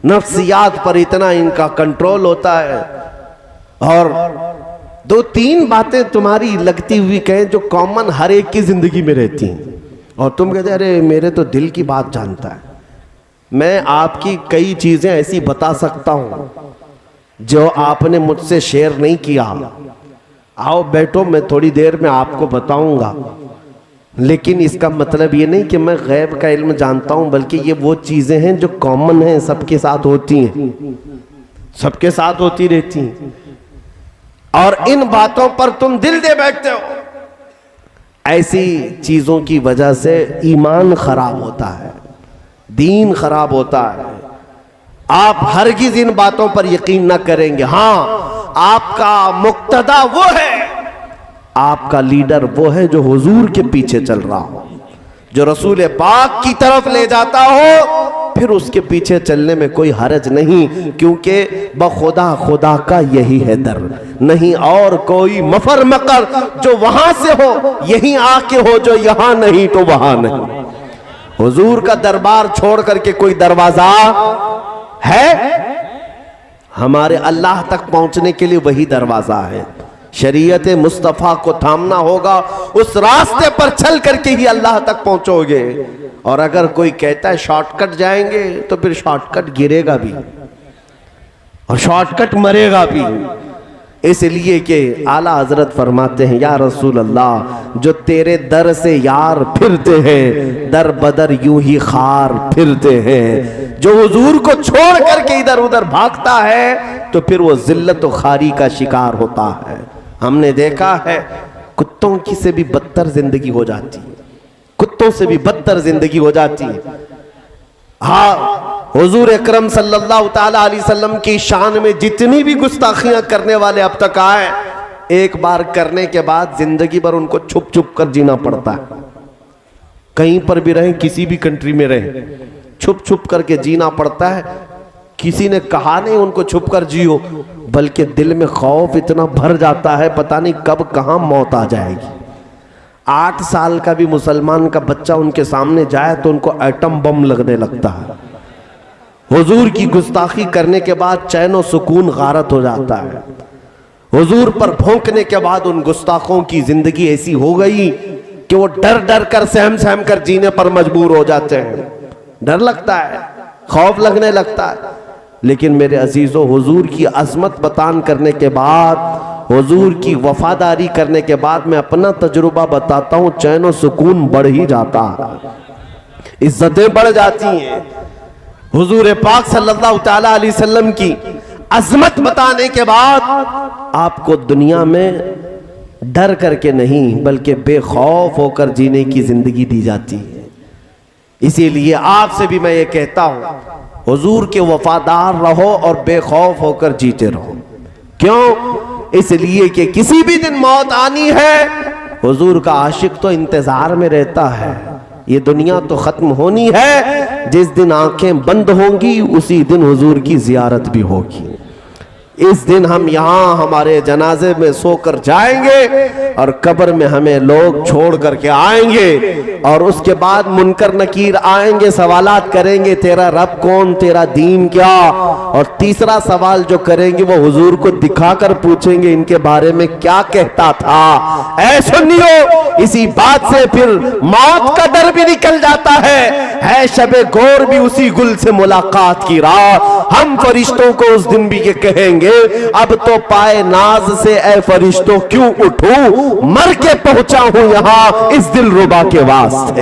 नफ्सियात पर इतना इनका कंट्रोल होता है। और दो तीन बातें तुम्हारी लगती हुई कहें जो कॉमन हर एक की जिंदगी में रहती हैं, और तुम कहते अरे मेरे तो दिल की बात जानता है। मैं आपकी कई चीजें ऐसी बता सकता हूं जो आपने मुझसे शेयर नहीं किया। आओ बैठो, मैं थोड़ी देर में आपको बताऊंगा। लेकिन इसका मतलब ये नहीं कि मैं गैब का इल्म जानता हूं, बल्कि ये वो चीजें हैं जो कॉमन हैं, सबके साथ होती हैं, सबके साथ होती रहती हैं। और इन बातों पर तुम दिल दे बैठते हो। ऐसी चीजों की वजह से ईमान खराब होता है, दीन खराब होता है। आप हरगिज इन बातों पर यकीन न करेंगे। हां, आपका मुक्तदा वो है, आपका लीडर वो है जो हुजूर के पीछे चल रहा हो, जो रसूल पाक की तरफ ले जाता हो, फिर उसके पीछे चलने में कोई हरज नहीं, क्योंकि बखुदा खुदा का यही है दर, नहीं और कोई मफर मकर जो वहां से हो यहीं आके हो, जो यहां नहीं तो वहां नहीं। हुजूर का दरबार छोड़ करके कोई दरवाजा है? हमारे अल्लाह तक पहुंचने के लिए वही दरवाजा है। शरीयत मुस्तफ़ा को थामना होगा, उस रास्ते पर चल करके ही अल्लाह तक पहुंचोगे। और अगर कोई कहता है शॉर्टकट जाएंगे, तो फिर शॉर्टकट गिरेगा भी और शॉर्टकट मरेगा भी। इसलिए कि आला हजरत फरमाते हैं, या रसूल अल्लाह, जो तेरे दर से यार फिरते हैं, दर बदर यूं ही खार फिरते हैं। जो हुजूर को छोड़ करके इधर उधर भागता है, तो फिर वो जिल्लत और खारी का शिकार होता है। हमने देखा है कुत्तों की से भी बदतर जिंदगी हो जाती है, कुत्तों से भी बदतर जिंदगी हो जाती है। हाँ, हुजूर अकरम सल्लल्लाहु ताला अलैहि वसल्लम की शान में जितनी भी गुस्ताखियां करने वाले अब तक आए, एक बार करने के बाद जिंदगी भर उनको छुप छुप कर जीना पड़ता है। कहीं पर भी रहें, किसी भी कंट्री में रहें, छुप छुप करके जीना पड़ता है। किसी ने कहा नहीं उनको छुप कर जियो, बल्कि दिल में खौफ इतना भर जाता है, पता नहीं कब कहां मौत आ जाएगी। 8 साल का भी मुसलमान का बच्चा उनके सामने जाए तो उनको एटम बम लगने लगता है। हुजूर की गुस्ताखी करने के बाद चैन और सुकून गारत हो जाता है। हुजूर पर भौंकने के बाद उन गुस्ताखों की जिंदगी ऐसी हो गई कि वो डर डर कर सहम सहम कर जीने पर मजबूर हो जाते हैं। डर लगता है, खौफ लगने लगता है। लेकिन मेरे अजीजों, हुजूर की अजमत बयान करने के बाद, हुजूर की वफादारी करने के बाद मैं अपना तजुर्बा बताता हूं, चैन और सुकून बढ़ ही जाता है, इज्जतें बढ़ जाती हैं। हुजूर पाक सल्लल्लाहु ताला अलैहि वसल्लम की अजमत बताने के बाद आपको दुनिया में डर करके नहीं, बल्कि बेखौफ होकर जीने की जिंदगी दी जाती है। इसीलिए आपसे भी मैं ये कहता हूं, हुजूर के वफादार रहो और बेखौफ होकर जीते रहो। क्यों? इसलिए कि किसी भी दिन मौत आनी है। हुजूर का आशिक तो इंतजार में रहता है। ये दुनिया तो खत्म होनी है, जिस दिन आंखें बंद होंगी उसी दिन हुजूर की जियारत भी होगी। इस दिन हम यहाँ हमारे जनाजे में सोकर जाएंगे और कब्र में हमें लोग छोड़ करके आएंगे, और उसके बाद मुनकर नकीर आएंगे, सवालात करेंगे, तेरा रब कौन, तेरा दीन क्या। और तीसरा सवाल जो करेंगे वो हुजूर को दिखाकर पूछेंगे, इनके बारे में क्या कहता था। ऐ सुन्नियो, इसी बात से फिर मौत का डर भी निकल जाता है शबे गौर भी उसी गुल से मुलाकात की रात। हम फरिश्तों को उस दिन भी ये कहेंगे, अब तो पाए नाज से ऐ फरिश्तों क्यों उठूं, मर के पहुंचा हूं यहां इस दिलरुबा के वास्ते।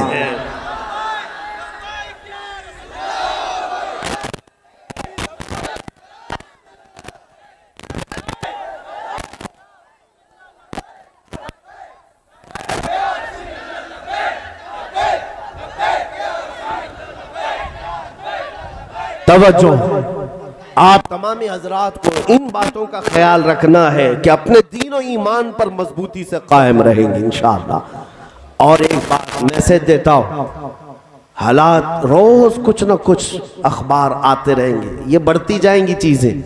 तवज्जो, आप तमाम हजरात को इन बातों का ख्याल रखना है कि अपने दीन और ईमान पर मजबूती से कायम रहेंगे इंशाअल्लाह। और एक बात मैसेज देता हूं, हालात रोज कुछ ना कुछ अखबार आते रहेंगे, ये बढ़ती जाएंगी चीजें।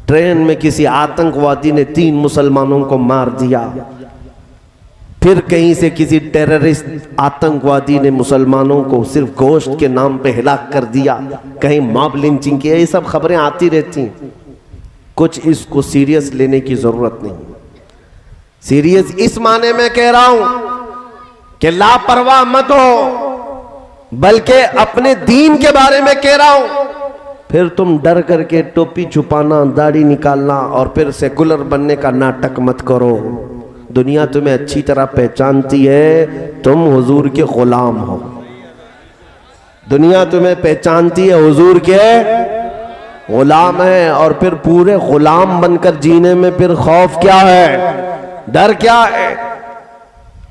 ट्रेन में किसी आतंकवादी ने 3 मुसलमानों को मार दिया, फिर कहीं से किसी टेररिस्ट आतंकवादी ने मुसलमानों को सिर्फ गोश्त के नाम पे हिलाक कर दिया, कहीं मॉब लिंचिंग किया, ये सब खबरें आती रहती हैं। कुछ इसको सीरियस लेने की जरूरत नहीं। सीरियस इस माने में कह रहा हूं कि लापरवाह मत हो, बल्कि अपने दीन के बारे में कह रहा हूं। फिर तुम डर करके टोपी छुपाना, दाढ़ी निकालना और फिर सेकुलर बनने का नाटक मत करो। दुनिया तुम्हें अच्छी तरह पहचानती है, तुम हुजूर के गुलाम हो। दुनिया तुम्हें पहचानती है हुजूर के गुलाम है, और फिर पूरे गुलाम बनकर जीने में फिर खौफ क्या है, डर क्या है?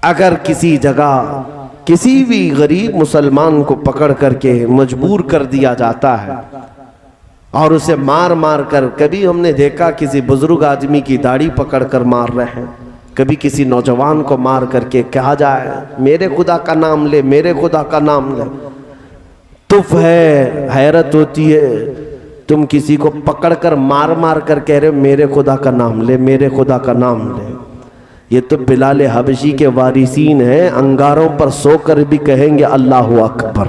अगर किसी जगह किसी भी गरीब मुसलमान को पकड़ करके मजबूर कर दिया जाता है और उसे मार मार कर, कभी हमने देखा किसी बुजुर्ग आदमी की दाढ़ी पकड़ कर मार रहे हैं, कभी किसी नौजवान को मार करके कहा जाए मेरे खुदा का नाम ले, मेरे खुदा का नाम ले। तुफ है, हैरत होती है, तुम किसी को पकड़ कर मार मार कर कह रहे हो मेरे खुदा का नाम ले, मेरे खुदा का नाम ले। ये तो बिलाल हबशी के वारिसीन हैं, अंगारों पर सोकर भी कहेंगे अल्लाह अकबर,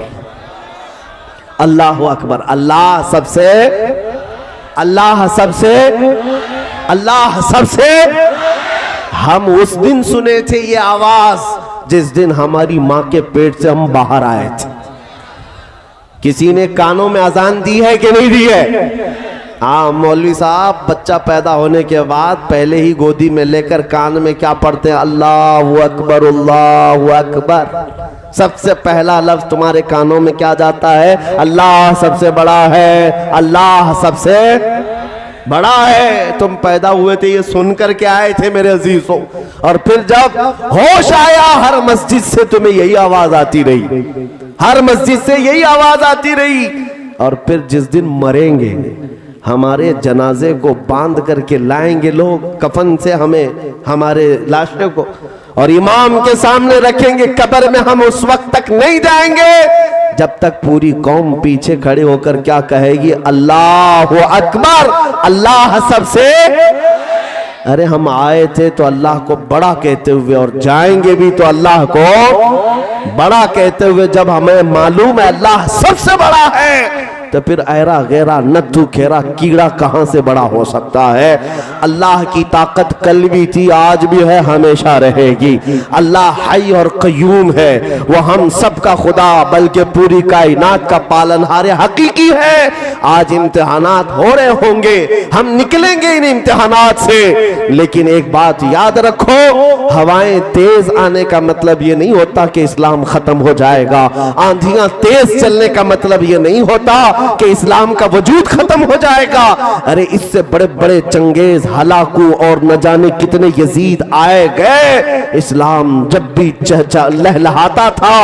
अल्लाह अकबर। अल्लाह सबसे, अल्लाह सबसे, अल्लाह सबसे। हम उस दिन सुने थे ये आवाज जिस दिन हमारी मां के पेट से हम बाहर आए थे। किसी ने कानों में अजान दी है कि नहीं दी है? हाँ मौलवी साहब, बच्चा पैदा होने के बाद पहले ही गोदी में लेकर कान में क्या पढ़ते हैं? अल्लाहु अकबर, अल्लाहु अकबर। सबसे पहला लफ्ज तुम्हारे कानों में क्या जाता है? अल्लाह सबसे बड़ा है, अल्लाह सबसे बड़ा है। तुम पैदा हुए थे ये सुन करके आए थे मेरे अजीजों, और फिर जब होश आया हर मस्जिद से तुम्हें यही आवाज आती रही, हर मस्जिद से यही आवाज आती रही। और फिर जिस दिन मरेंगे हमारे जनाजे को बांध करके लाएंगे लोग, कफन से हमें, हमारे लाशों को, और इमाम के सामने रखेंगे कब्र में। हम उस वक्त तक नहीं जाएंगे जब तक पूरी कौम पीछे खड़े होकर क्या कहेगी? अल्लाह अकबर, अल्लाह सबसे। अरे हम आए थे तो अल्लाह को बड़ा कहते हुए, और जाएंगे भी तो अल्लाह को बड़ा कहते हुए। जब हमें मालूम है अल्लाह सबसे बड़ा है, तो फिर ऐरा गैरा नत्थु खेरा कीड़ा कहां से बड़ा हो सकता है? अल्लाह की ताकत कल भी थी, आज भी है, हमेशा रहेगी। अल्लाह हई और कयूम है, वो हम सब का खुदा, बल्कि पूरी कायनात का पालनहार हकीकी है। आज इम्तिहानात हो रहे होंगे, हम निकलेंगे इन इम्तिहानात से, लेकिन एक बात याद रखो, हवाएं तेज आने का मतलब ये नहीं होता कि इस्लाम खत्म हो जाएगा। आंधियां तेज चलने का मतलब ये नहीं होता कि इस्लाम का वजूद खत्म हो जाएगा। अरे इससे बड़े बड़े चंगेज, हलाकू और न जाने कितने यजीद आए गए। इस्लाम जब भी लहलहाता था,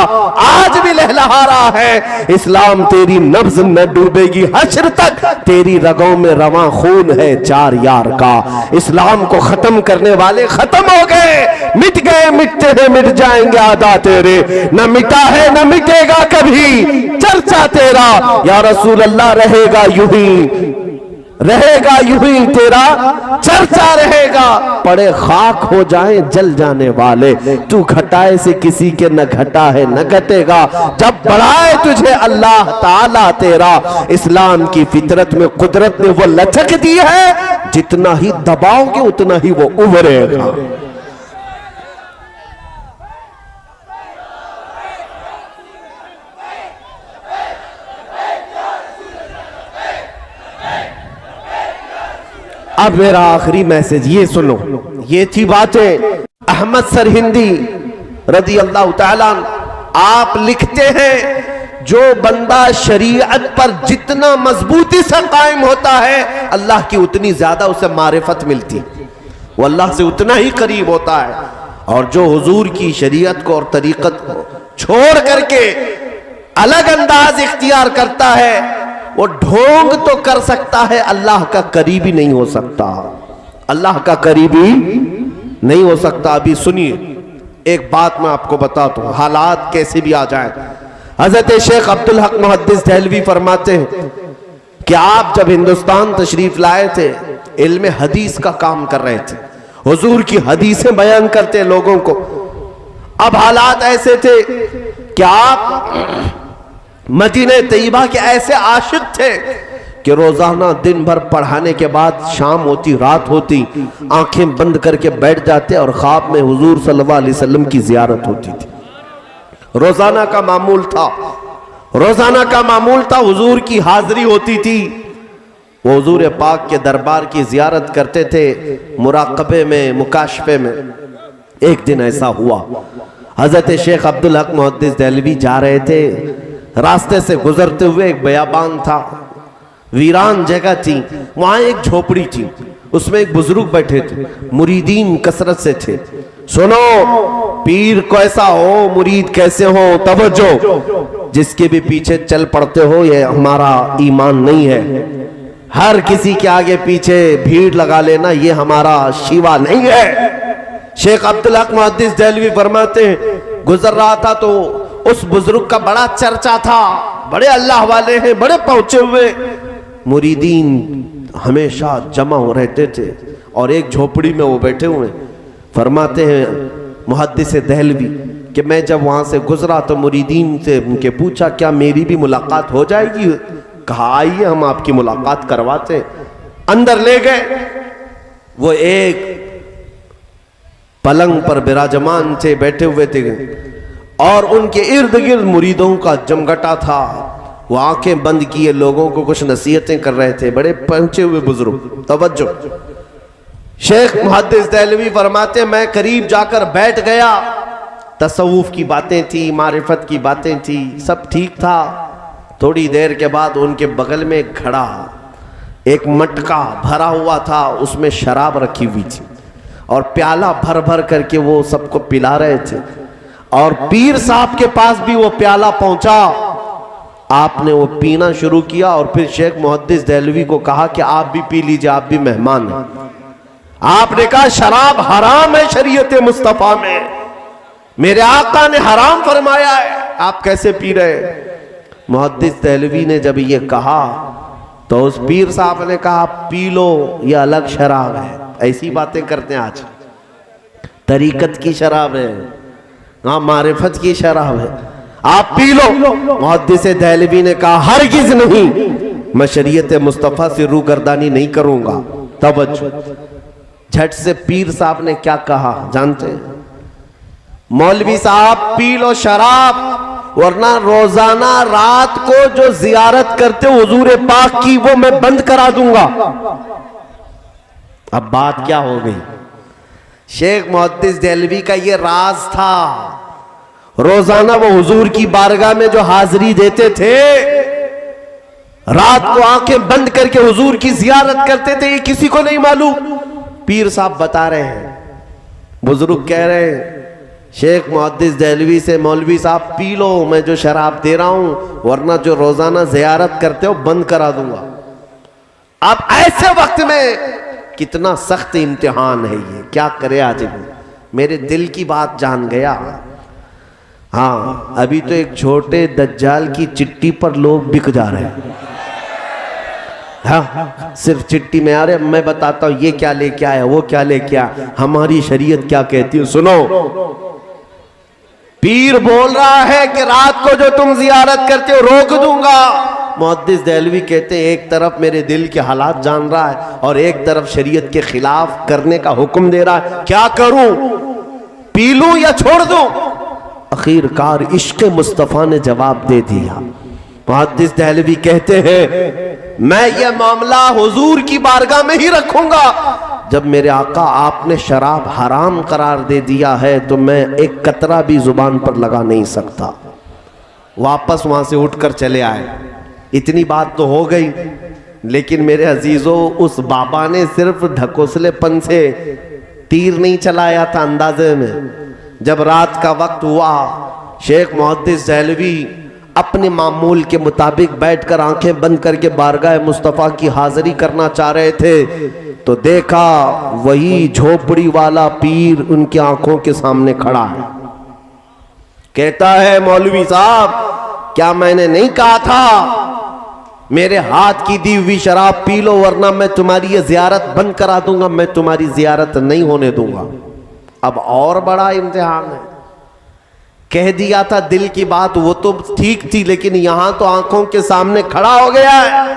आज भी लहलहा रहा है। इस्लाम तेरी नब्ज में डूबेगी हश्र तक, तेरी रगों में रवां खून है चार यार का। इस्लाम को खत्म करने वाले खत्म हो गए, मिट गए, मिटते हैं, मिट जाएंगे आदा तेरे। न मिटा है न मिटेगा कभी चर्चा तेरा, या रसूल अल्लाह रहेगा यूं ही, रहेगा यूं ही तेरा चर्चा रहेगा। पड़े खाक हो जाए जल जाने वाले, तू घटाए से किसी के न घटा है न घटेगा। जब बढ़ाए तुझे अल्लाह ताला तेरा, इस्लाम की फितरत में कुदरत ने वो लचक दी है, जितना ही दबाओगे उतना ही वो उभरेगा। अब मेरा आखिरी मैसेज ये सुनो। ये थी बातें अहमद सरहिंदी रज़ी अल्लाह ताला। आप लिखते हैं जो बंदा शरीयत पर जितना मजबूती से कायम होता है, अल्लाह की उतनी ज्यादा उसे मारिफत मिलती, वो अल्लाह से उतना ही करीब होता है। और जो हुजूर की शरीयत को और तरीकत को छोड़ करके अलग अंदाज इख्तियार करता है, वो ढोंग तो कर सकता है, अल्लाह का करीबी नहीं हो सकता, अल्लाह का करीबी नहीं हो सकता। अभी सुनिए एक बात मैं आपको बताता हूं, हालात कैसे भी आ जाए। हजरत शेख अब्दुल हक मुहद्दिस देहलवी फरमाते हैं कि आप जब हिंदुस्तान तशरीफ लाए थे, इल्म हदीस का काम कर रहे थे, हुजूर की हदीसें बयान करते लोगों को। अब हालात ऐसे थे कि आप मदीने तैयबा के ऐसे आशिक थे कि रोजाना दिन भर पढ़ाने के बाद शाम होती, रात होती, आंखें बंद करके बैठ जाते और ख्वाब में हुजूर सल्लल्लाहु अलैहि वसल्लम की जियारत होती थी। रोजाना का मामूल था, रोजाना का मामूल था, हुजूर की हाजिरी होती थी, वो हुजूर पाक के दरबार की जियारत करते थे, मुराकबे में, मुकाशफे में। एक दिन ऐसा हुआ, हजरत शेख अब्दुल हक मुहद्दिस देहलवी जा रहे थे, रास्ते से गुजरते हुए एक बयाबान था, वीरान जगह थी, वहां एक झोपड़ी थी, उसमें एक बुजुर्ग बैठे थे, मुरीदीन कसरत से थे। सुनो, पीर कैसा हो, मुरीद कैसे हो, तवज्जो, जिसके भी पीछे चल पड़ते हो ये हमारा ईमान नहीं है, हर किसी के आगे पीछे भीड़ लगा लेना ये हमारा शिवा नहीं है। शेख अब्दुल हक मुहद्दिस देहलवी फरमाते हैं, गुजर रहा था तो उस बुजुर्ग का बड़ा चर्चा था, बड़े अल्लाह वाले हैं, बड़े पहुंचे हुए, मुरीदीन हमेशा जमा हो रहते थे और एक झोपड़ी में वो बैठे हुए। फरमाते हैं मुहद्दिस देहलवी कि मैं जब वहां से गुजरा तो मुरीदीन से उनके पूछा क्या मेरी भी मुलाकात हो जाएगी? कहा आइए हम आपकी मुलाकात करवाते। अंदर ले गए, वो एक पलंग पर विराजमान थे, बैठे हुए थे और उनके इर्द गिर्द मुरीदों का जमघटा था। वो आंखें बंद किए लोगों को कुछ नसीहतें कर रहे थे, बड़े पहुंचे हुए बुजुर्ग। तवज्जो, शेख मुहद्दिस देहलवी फरमाते मैं करीब जाकर बैठ गया, तसव्वुफ की बातें थी, मारिफत की बातें थी, सब ठीक था। थोड़ी देर के बाद उनके बगल में एक घड़ा, एक मटका भरा हुआ था, उसमें शराब रखी हुई थी और प्याला भर भर करके वो सबको पिला रहे थे। और पीर साहब के पास भी वो प्याला पहुंचा, आपने वो पीना शुरू किया और फिर शेख मुहद्दिस देहलवी को कहा कि आप भी पी लीजिए, आप भी मेहमान हैं। आपने कहा शराब हराम है शरीयत मुस्तफा में, मेरे आका ने हराम फरमाया है, आप कैसे पी रहे? मुहद्दिस देहलवी ने जब ये कहा तो उस पीर साहब ने कहा पी लो, ये अलग शराब है। ऐसी बातें करते हैं आज, तरीकत की शराब है, हाँ मारिफत की शराब है, आप पी लो। मुहद्दिस देहलवी ने कहा हरगिज नहीं, मैं शरीयत मुस्तफा से रूगर्दानी नहीं करूंगा। तवज्जो, झट से पीर साहब ने क्या कहा जानते हैं? मौलवी साहब पी लो शराब, वरना रोजाना रात को जो जियारत करते हो हुजूर पाक की वो मैं बंद करा दूंगा। अब बात क्या हो गई? शेख मुहद्दिस देहलवी का ये राज था, रोजाना वो हुजूर की बारगाह में जो हाजिरी देते थे, रात को आंखें बंद करके हुजूर की जियारत करते थे, ये किसी को नहीं मालूम। पीर साहब बता रहे हैं, बुजुर्ग कह रहे हैं शेख मुहद्दिस देहलवी से, मौलवी साहब पी लो, मैं जो शराब दे रहा हूं, वरना जो रोजाना जियारत करते हो बंद करा दूंगा। अब ऐसे वक्त में कितना सख्त इम्तिहान है ये, क्या करे आज मेरे दिल की बात जान गया। हाँ, अभी तो एक छोटे दज्जाल की चिट्ठी पर लोग बिक जा रहे हैं। हाँ, सिर्फ चिट्ठी में आ रहे, मैं बताता हूं ये क्या लेके आया, वो क्या लेके आया, हमारी शरीयत क्या कहती है। सुनो, पीर बोल रहा है कि रात को जो तुम जियारत करते हो रोक दूंगा। मुहद्दिस देहलवी कहते हैं एक तरफ मेरे दिल के हालात जान रहा है और एक तरफ शरीयत के खिलाफ करने का हुक्म दे रहा है, क्या करूं, पी लूं या छोड़ दूं? आखिरकार इश्क मुस्तफा ने जवाब दे दिया। मुहद्दिस देहलवी कहते हैं मैं ये मामला हुजूर की बारगाह में ही रखूंगा, जब मेरे आका आपने शराब हराम करार दे दिया है तो मैं एक कतरा भी जुबान पर लगा नहीं सकता। वापस वहां से उठकर चले आए। इतनी बात तो हो गई, लेकिन मेरे अजीजों उस बाबा ने सिर्फ ढकोसलेपन से तीर नहीं चलाया था अंदाजे में। जब रात का वक्त हुआ, शेख मुहद्दिस देहलवी अपने मामूल के मुताबिक बैठकर आंखें बंद करके बारगाह मुस्तफ़ा की हाजिरी करना चाह रहे थे तो देखा वही झोपड़ी वाला पीर उनकी आंखों के सामने खड़ा है। कहता है, मौलवी साहब, क्या मैंने नहीं कहा था मेरे हाथ की दी हुई शराब पी लो वरना मैं तुम्हारी ये जियारत बंद करा दूंगा, मैं तुम्हारी जियारत नहीं होने दूंगा। अब और बड़ा इम्तिहान है। कह दिया था दिल की बात, वो तो ठीक थी, लेकिन यहां तो आंखों के सामने खड़ा हो गया है,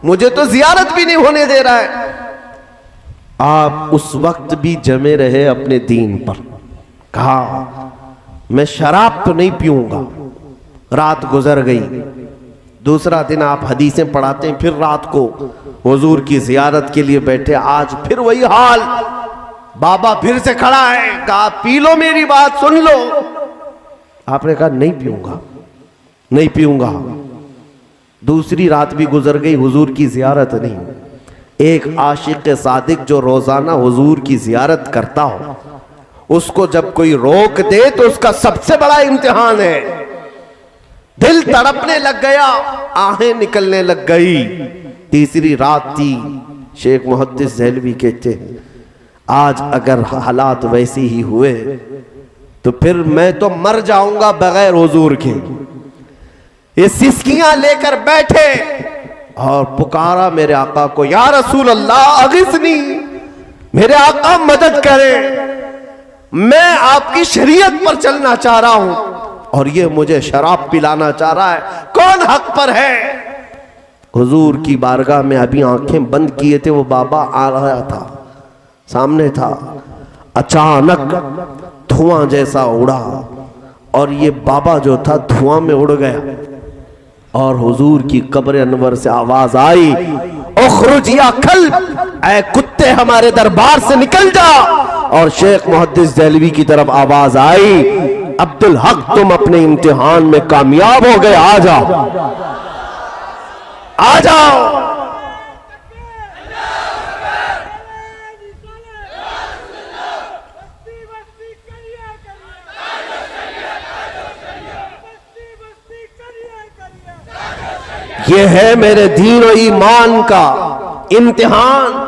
मुझे तो जियारत भी नहीं होने दे रहा है। आप उस वक्त भी जमे रहे अपने दीन पर। कहा मैं शराब तो नहीं पीऊंगा। रात गुजर गई, दूसरा दिन आप हदीसें पढ़ाते हैं, फिर रात को हुजूर की जियारत के लिए बैठे। आज फिर वही हाल, बाबा फिर से खड़ा है। कहा पी लो, मेरी बात सुन लो। आपने कहा नहीं पीऊंगा, नहीं पीऊंगा। दूसरी रात भी गुजर गई, हुजूर की जियारत नहीं। एक आशिक सादिक जो रोजाना हुजूर की जियारत करता हो, उसको जब कोई रोक दे तो उसका सबसे बड़ा इम्तिहान है। दिल तड़पने लग गया, आहें निकलने लग गई। तीसरी रात थी। शेख मुहद्दिस देहलवी कहते हैं, आज अगर हालात वैसे ही हुए तो फिर मैं तो मर जाऊंगा बगैर हुजूर के। ये सिसकियां लेकर बैठे और पुकारा मेरे आका को, या रसूल अल्लाह अगिस्नी, मेरे आका मदद करें, मैं आपकी शरीयत पर चलना चाह रहा हूं और ये मुझे शराब पिलाना चाह रहा है, कौन हक पर है। हुजूर की बारगाह में अभी आंखें बंद किए थे, वो बाबा आ रहा था, सामने था। अचानक धुआं जैसा उड़ा और ये बाबा जो था धुआं में उड़ गया और हुजूर की कब्र अनवर से आवाज आई, उखरुज या कल्ब, ऐ कुत्ते हमारे दरबार से निकल जा। और शेख मुहद्दिस देहलवी की तरफ आवाज आई, अब्दुल हक तुम अपने इम्तिहान में कामयाब हो गए, आ जाओ, आ जाओ। ये है मेरे दीन और ईमान का इम्तिहान।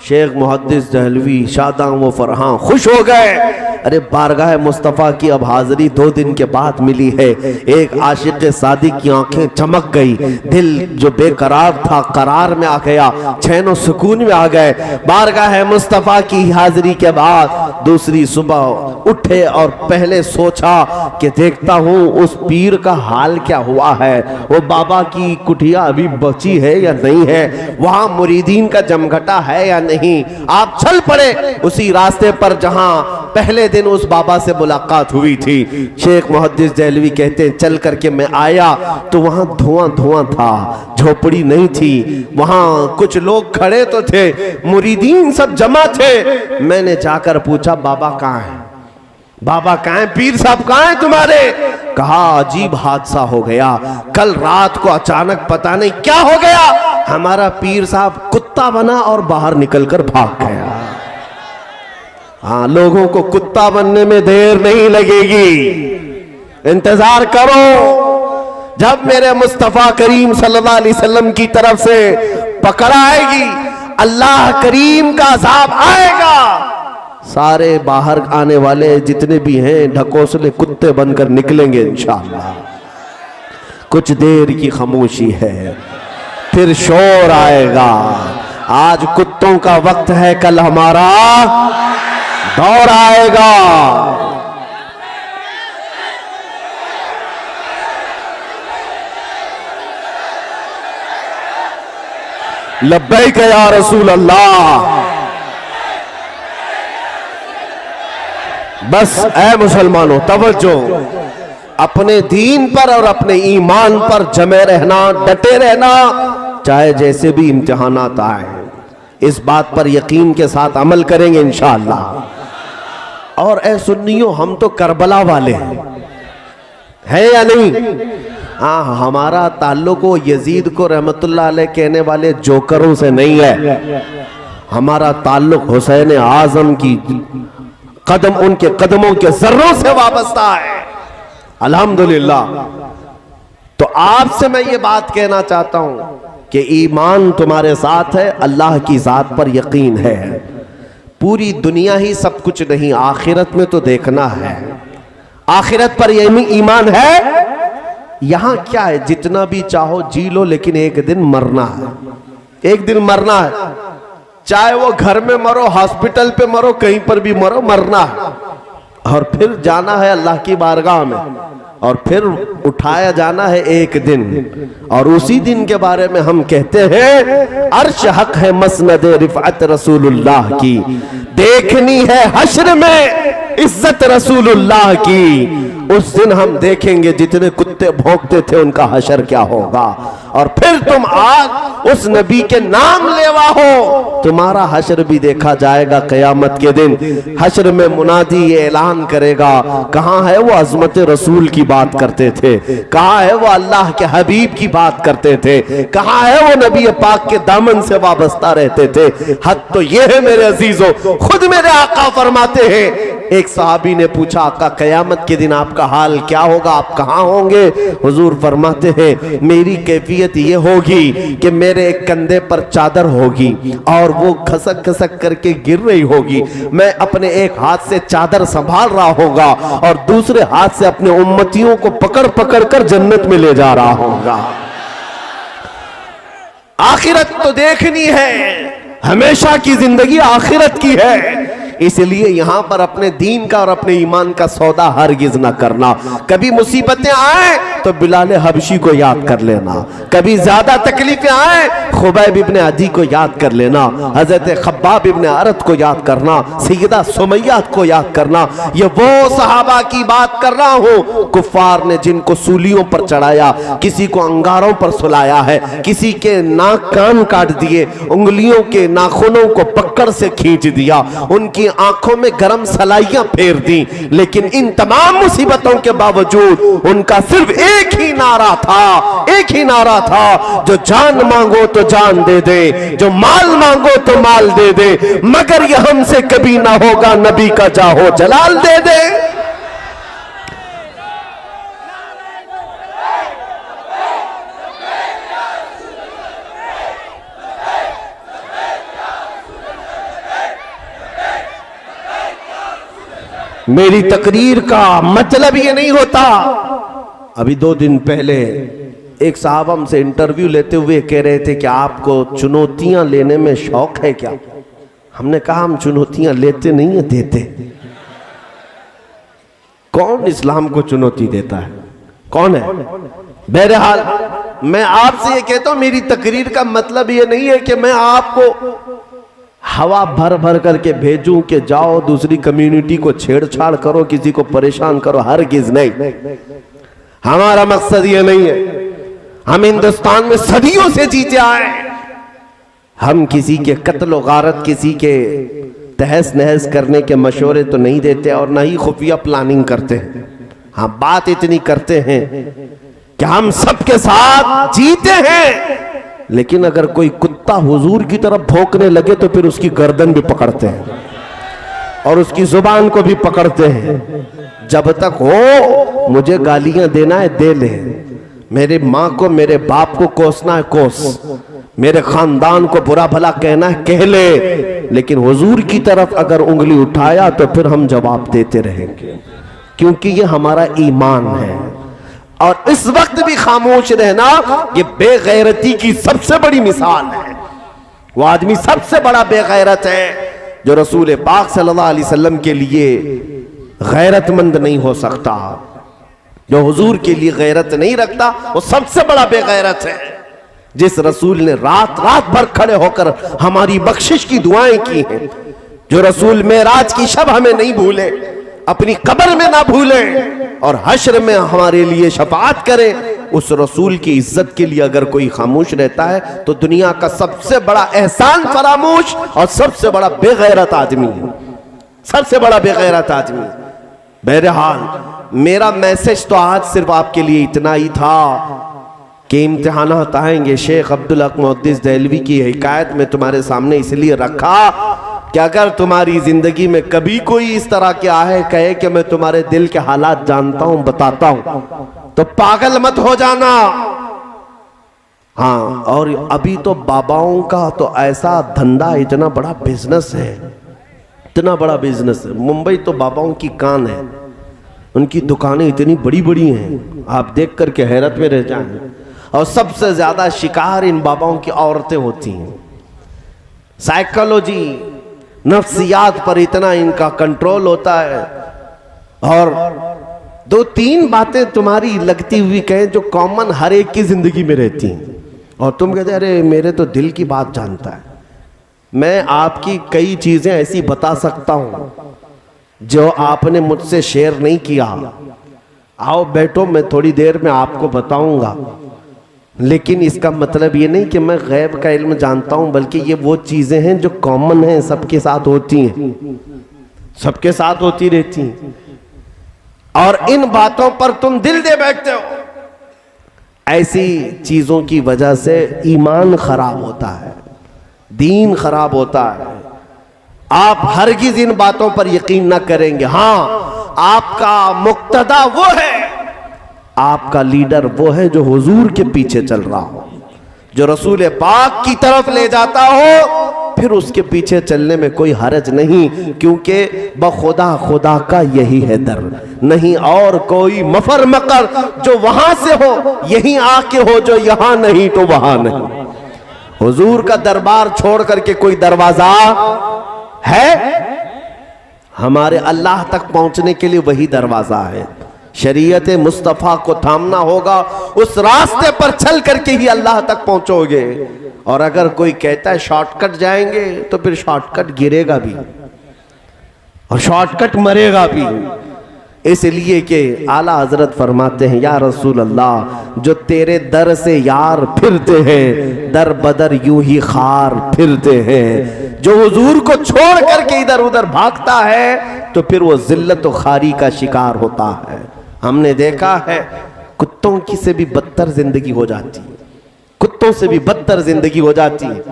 शेख मुहद्दिस देहलवी शादां व फरहां खुश हो गए। अरे बारगाह मुस्तफ़ा की अब हाजिरी 2 दिन के बाद मिली है। एक आशिक सादिक की आंखें चमक गई, दिल जो बेकरार था करार में आ गया, चैन और सुकून में आ गए। बारगाह मुस्तफ़ा की हाजिरी के बाद दूसरी सुबह उठे और पहले सोचा कि देखता हूँ उस पीर का हाल क्या हुआ है, वो बाबा की कुटिया अभी बची है या नहीं है, वहां मुरीदीन का जमघटा है या नहीं। आप चल पड़े उसी रास्ते पर जहां पहले दिन उस बाबा से मुलाकात हुई थी। शेख मुहद्दिस देहलवी कहते हैं, चल करके मैं आया तो वहां धुआं धुआं था, झोपड़ी नहीं थी, वहां कुछ लोग खड़े तो थे, मुरीदीन सब जमा थे। मैंने जाकर पूछा बाबा कहाँ हैं, बाबा कहाँ हैं, पीर साहब कहाँ हैं तुम्हारे। कहा अजीब हादसा हो गया, कल रात को अचानक पता नहीं क्या हो गया, हमारा पीर साहब कुत्ता बना और बाहर निकलकर भाग गया। हाँ, लोगों को कुत्ता बनने में देर नहीं लगेगी, इंतजार करो। जब मेरे मुस्तफा करीम सल्लल्लाहु अलैहि वसल्लम की तरफ से पकड़ आएगी, अल्लाह करीम का अज़ाब आएगा, सारे बाहर आने वाले जितने भी हैं ढकोसले कुत्ते बनकर निकलेंगे इंशाअल्लाह। कुछ देर की खामोशी है, फिर शोर आएगा। आज कुत्तों का वक्त है, कल हमारा दौर आएगा। लब्बैक या रसूल अल्लाह। बस ऐ मुसलमानों तवज्जो, अपने दीन पर और अपने ईमान पर जमे रहना, डटे रहना, चाहे जैसे भी इम्तिहानात आए, इस बात पर यकीन के साथ अमल करेंगे इंशाअल्लाह। और ऐ सुन्नियों, हम तो करबला वाले हैं या नहीं? हाँ, हमारा ताल्लुक वो यजीद को रहमतुल्लाह अलैह कहने वाले जोकरों से नहीं है, हमारा ताल्लुक हुसैन आजम की कदम, उनके कदमों के जर्रों से वाबस्ता है। अल्हम्दुलिल्लाह। तो आपसे मैं ये बात कहना चाहता हूं कि ईमान तुम्हारे साथ है, अल्लाह की जात पर यकीन है। पूरी दुनिया ही सब कुछ नहीं, आखिरत में तो देखना है। आखिरत पर ईमान है। यहां क्या है, जितना भी चाहो जी लो, लेकिन एक दिन मरना है। एक दिन मरना है, चाहे वो घर में मरो, हॉस्पिटल पे मरो, कहीं पर भी मरो, मरना है। और फिर जाना है अल्लाह की बारगाह में, और फिर उठाया जाना है एक दिन। और उसी दिन के बारे में हम कहते हैं अर्श हक है मसनद रिफअत रसूलुल्लाह की, देखनी है हश्र में इज्जत रसूलुल्लाह की। उस दिन हम देखेंगे जितने कुत्ते भौंकते थे उनका हशर क्या होगा। और फिर तुम आज उस नबी के नाम लेवा हो, तुम्हारा हशर भी देखा जाएगा क़यामत के दिन। हशर में मुनादी ये ऐलान करेगा, कहां है वो अजमत रसूल की बात करते थे, कहां है वो अल्लाह के हबीब की बात करते थे, कहां है वो नबी पाक के दामन से वाबस्ता रहते थे। हद तो ये है मेरे अजीजों, खुद मेरे आका फरमाते हैं, एक सहाबी ने पूछा, आका क़यामत के दिन आपका हाल क्या होगा, आप कहां होंगे? हुजूर फरमाते हैं, मेरी कैफियत ये होगी कि मेरे एक कंधे पर चादर होगी और वो खसक खसक करके गिर रही होगी। मैं अपने एक हाथ से चादर संभाल रहा होगा और दूसरे हाथ से अपने उम्मतियों को पकड़ पकड़ कर जन्नत में ले जा रहा होगा। आखिरत तो देखनी है, हमेशा की जिंदगी आखिरत की है। इसलिए यहां पर अपने दीन का और अपने ईमान का सौदा हरगिज ना करना। कभी मुसीबतें आए तो बिलाल हबशी को याद कर लेना, कभी ज्यादा तकलीफें आए खुबैब इब्ने अदी को याद कर लेना, हजरत खब्बाब इब्ने अरत को याद करना, सैयदा सुमैया को याद करना। ये वो सहाबा की बात कर रहा हूं, कुफार ने जिनको सूलियों पर चढ़ाया, किसी को अंगारों पर सुलाया है, किसी के नाक कान काट दिए, उंगलियों के नाखूनों को पकड़ से खींच दिया, उनकी आंखों में गरम सलाइयां फेर दी। लेकिन इन तमाम मुसीबतों के बावजूद उनका सिर्फ एक ही नारा था, एक ही नारा था, जो जान मांगो तो जान दे दे, जो माल मांगो तो माल दे दे, मगर यह हमसे कभी ना होगा, नबी का जाहो जलाल दे दे। मेरी तकरीर का मतलब ये नहीं होता। अभी 2 दिन पहले एक साहब हमसे इंटरव्यू लेते हुए कह रहे थे कि आपको चुनौतियां लेने में शौक है क्या? हमने कहा हम चुनौतियां लेते नहीं है, देते। कौन इस्लाम को चुनौती देता है? कौन है? बहरहाल मैं आपसे ये कहता हूं, मेरी तकरीर का मतलब ये नहीं है कि मैं आपको हवा भर भर करके भेजूं कि जाओ दूसरी कम्युनिटी को छेड़छाड़ करो, किसी को परेशान करो। हरगिज नहीं, हमारा मकसद ये नहीं है। हम हिंदुस्तान में सदियों से जीते आए, हम किसी के कत्ल व गारत, किसी के तहस नहस करने के मशवरे तो नहीं देते और ना ही खुफिया प्लानिंग करते हैं। हाँ, बात इतनी करते हैं कि हम सबके साथ जीते हैं, लेकिन अगर कोई कुत्ता हुजूर की तरफ भौंकने लगे तो फिर उसकी गर्दन भी पकड़ते हैं और उसकी जुबान को भी पकड़ते हैं। जब तक हो मुझे गालियां देना है दे ले, मेरे माँ को मेरे बाप को कोसना है कोस, मेरे खानदान को बुरा भला कहना है कह ले, लेकिन हुजूर की तरफ अगर उंगली उठाया तो फिर हम जवाब देते रहेंगे, क्योंकि ये हमारा ईमान है। और इस वक्त भी खामोश रहना ये बेगैरती की सबसे बड़ी मिसाल है। वो आदमी सबसे बड़ा बेगैरत है जो रसूल पाक सल्लल्लाहु अलैहि वसल्लम के लिए गैरतमंद नहीं हो सकता, जो हुजूर के लिए गैरत नहीं रखता वो सबसे बड़ा बेगैरत है। जिस रसूल ने रात रात भर खड़े होकर हमारी बख्शिश की दुआएं की हैं, जो रसूल मेराज की शब हमें नहीं भूले, अपनी कब्र में ना भूले और हश्र में हमारे लिए शफाअत करे, उस रसूल की इज्जत के लिए अगर कोई खामोश रहता है तो दुनिया का सबसे बड़ा एहसान फरामोश और सबसे बड़ा बेगैरत आदमी है, सबसे बड़ा बेगैरत आदमी। बहरहाल मेरा मैसेज तो आज सिर्फ आपके लिए इतना ही था कि इम्तिहानात आएंगे। शेख अब्दुल हक मुहद्दिस देहलवी की हिकायत में तुम्हारे सामने इसलिए रखा कि अगर तुम्हारी जिंदगी में कभी कोई इस तरह के आए कहे कि मैं तुम्हारे दिल के हालात जानता हूं, बताता हूं, तो पागल मत हो जाना। हाँ, और अभी तो बाबाओं का तो ऐसा धंधा, इतना बड़ा बिजनेस है, इतना बड़ा बिजनेस है। मुंबई तो बाबाओं की कान है, उनकी दुकानें इतनी बड़ी बड़ी हैं, आप देख करके हैरत में रह जाएंगे। और सबसे ज्यादा शिकार इन बाबाओं की औरतें होती हैं। साइकोलॉजी, नफ्सियात पर इतना इनका कंट्रोल होता है। और दो तीन बातें तुम्हारी लगती हुई कहें जो कॉमन हर एक की जिंदगी में रहती हैं, और तुम कहते अरे मेरे तो दिल की बात जानता है। मैं आपकी कई चीजें ऐसी बता सकता हूं जो आपने मुझसे शेयर नहीं किया। आओ बैठो, मैं थोड़ी देर में आपको बताऊंगा। लेकिन इसका मतलब ये नहीं कि मैं गैब का इल्म जानता हूं, बल्कि ये वो चीजें हैं जो कॉमन हैं, सबके साथ होती हैं, सबके साथ होती रहती हैं। और इन बातों पर तुम दिल दे बैठते हो। ऐसी चीजों की वजह से ईमान खराब होता है, दीन खराब होता है। आप हरगिज इन बातों पर यकीन न करेंगे। हां, आपका मुक्तदा वो है, आपका लीडर वो है जो हुजूर के पीछे चल रहा हो, जो रसूल पाक की तरफ ले जाता हो। फिर उसके पीछे चलने में कोई हरज नहीं, क्योंकि बखुदा खुदा का यही है दर, नहीं और कोई मफर मकर जो वहां से हो यहीं आके हो, जो यहां नहीं तो वहां नहीं। हुजूर का दरबार छोड़ करके कोई दरवाजा है? हमारे अल्लाह तक पहुंचने के लिए वही दरवाजा है। शरीयत मुस्तफ़ा को थामना होगा, उस रास्ते पर चल करके ही अल्लाह तक पहुंचोगे। और अगर कोई कहता है शॉर्टकट जाएंगे, तो फिर शॉर्टकट गिरेगा भी और शॉर्टकट मरेगा भी। इसलिए कि आला हजरत फरमाते हैं, या रसूल अल्लाह, जो तेरे दर से यार फिरते हैं, दर बदर यूं ही खार फिरते हैं। जो हुजूर को छोड़ करके इधर उधर भागता है, तो फिर वो जिल्लत और खारी का शिकार होता है। हमने देखा है कुत्तों की से भी बदतर जिंदगी हो जाती है, कुत्तों से भी बदतर जिंदगी हो जाती है।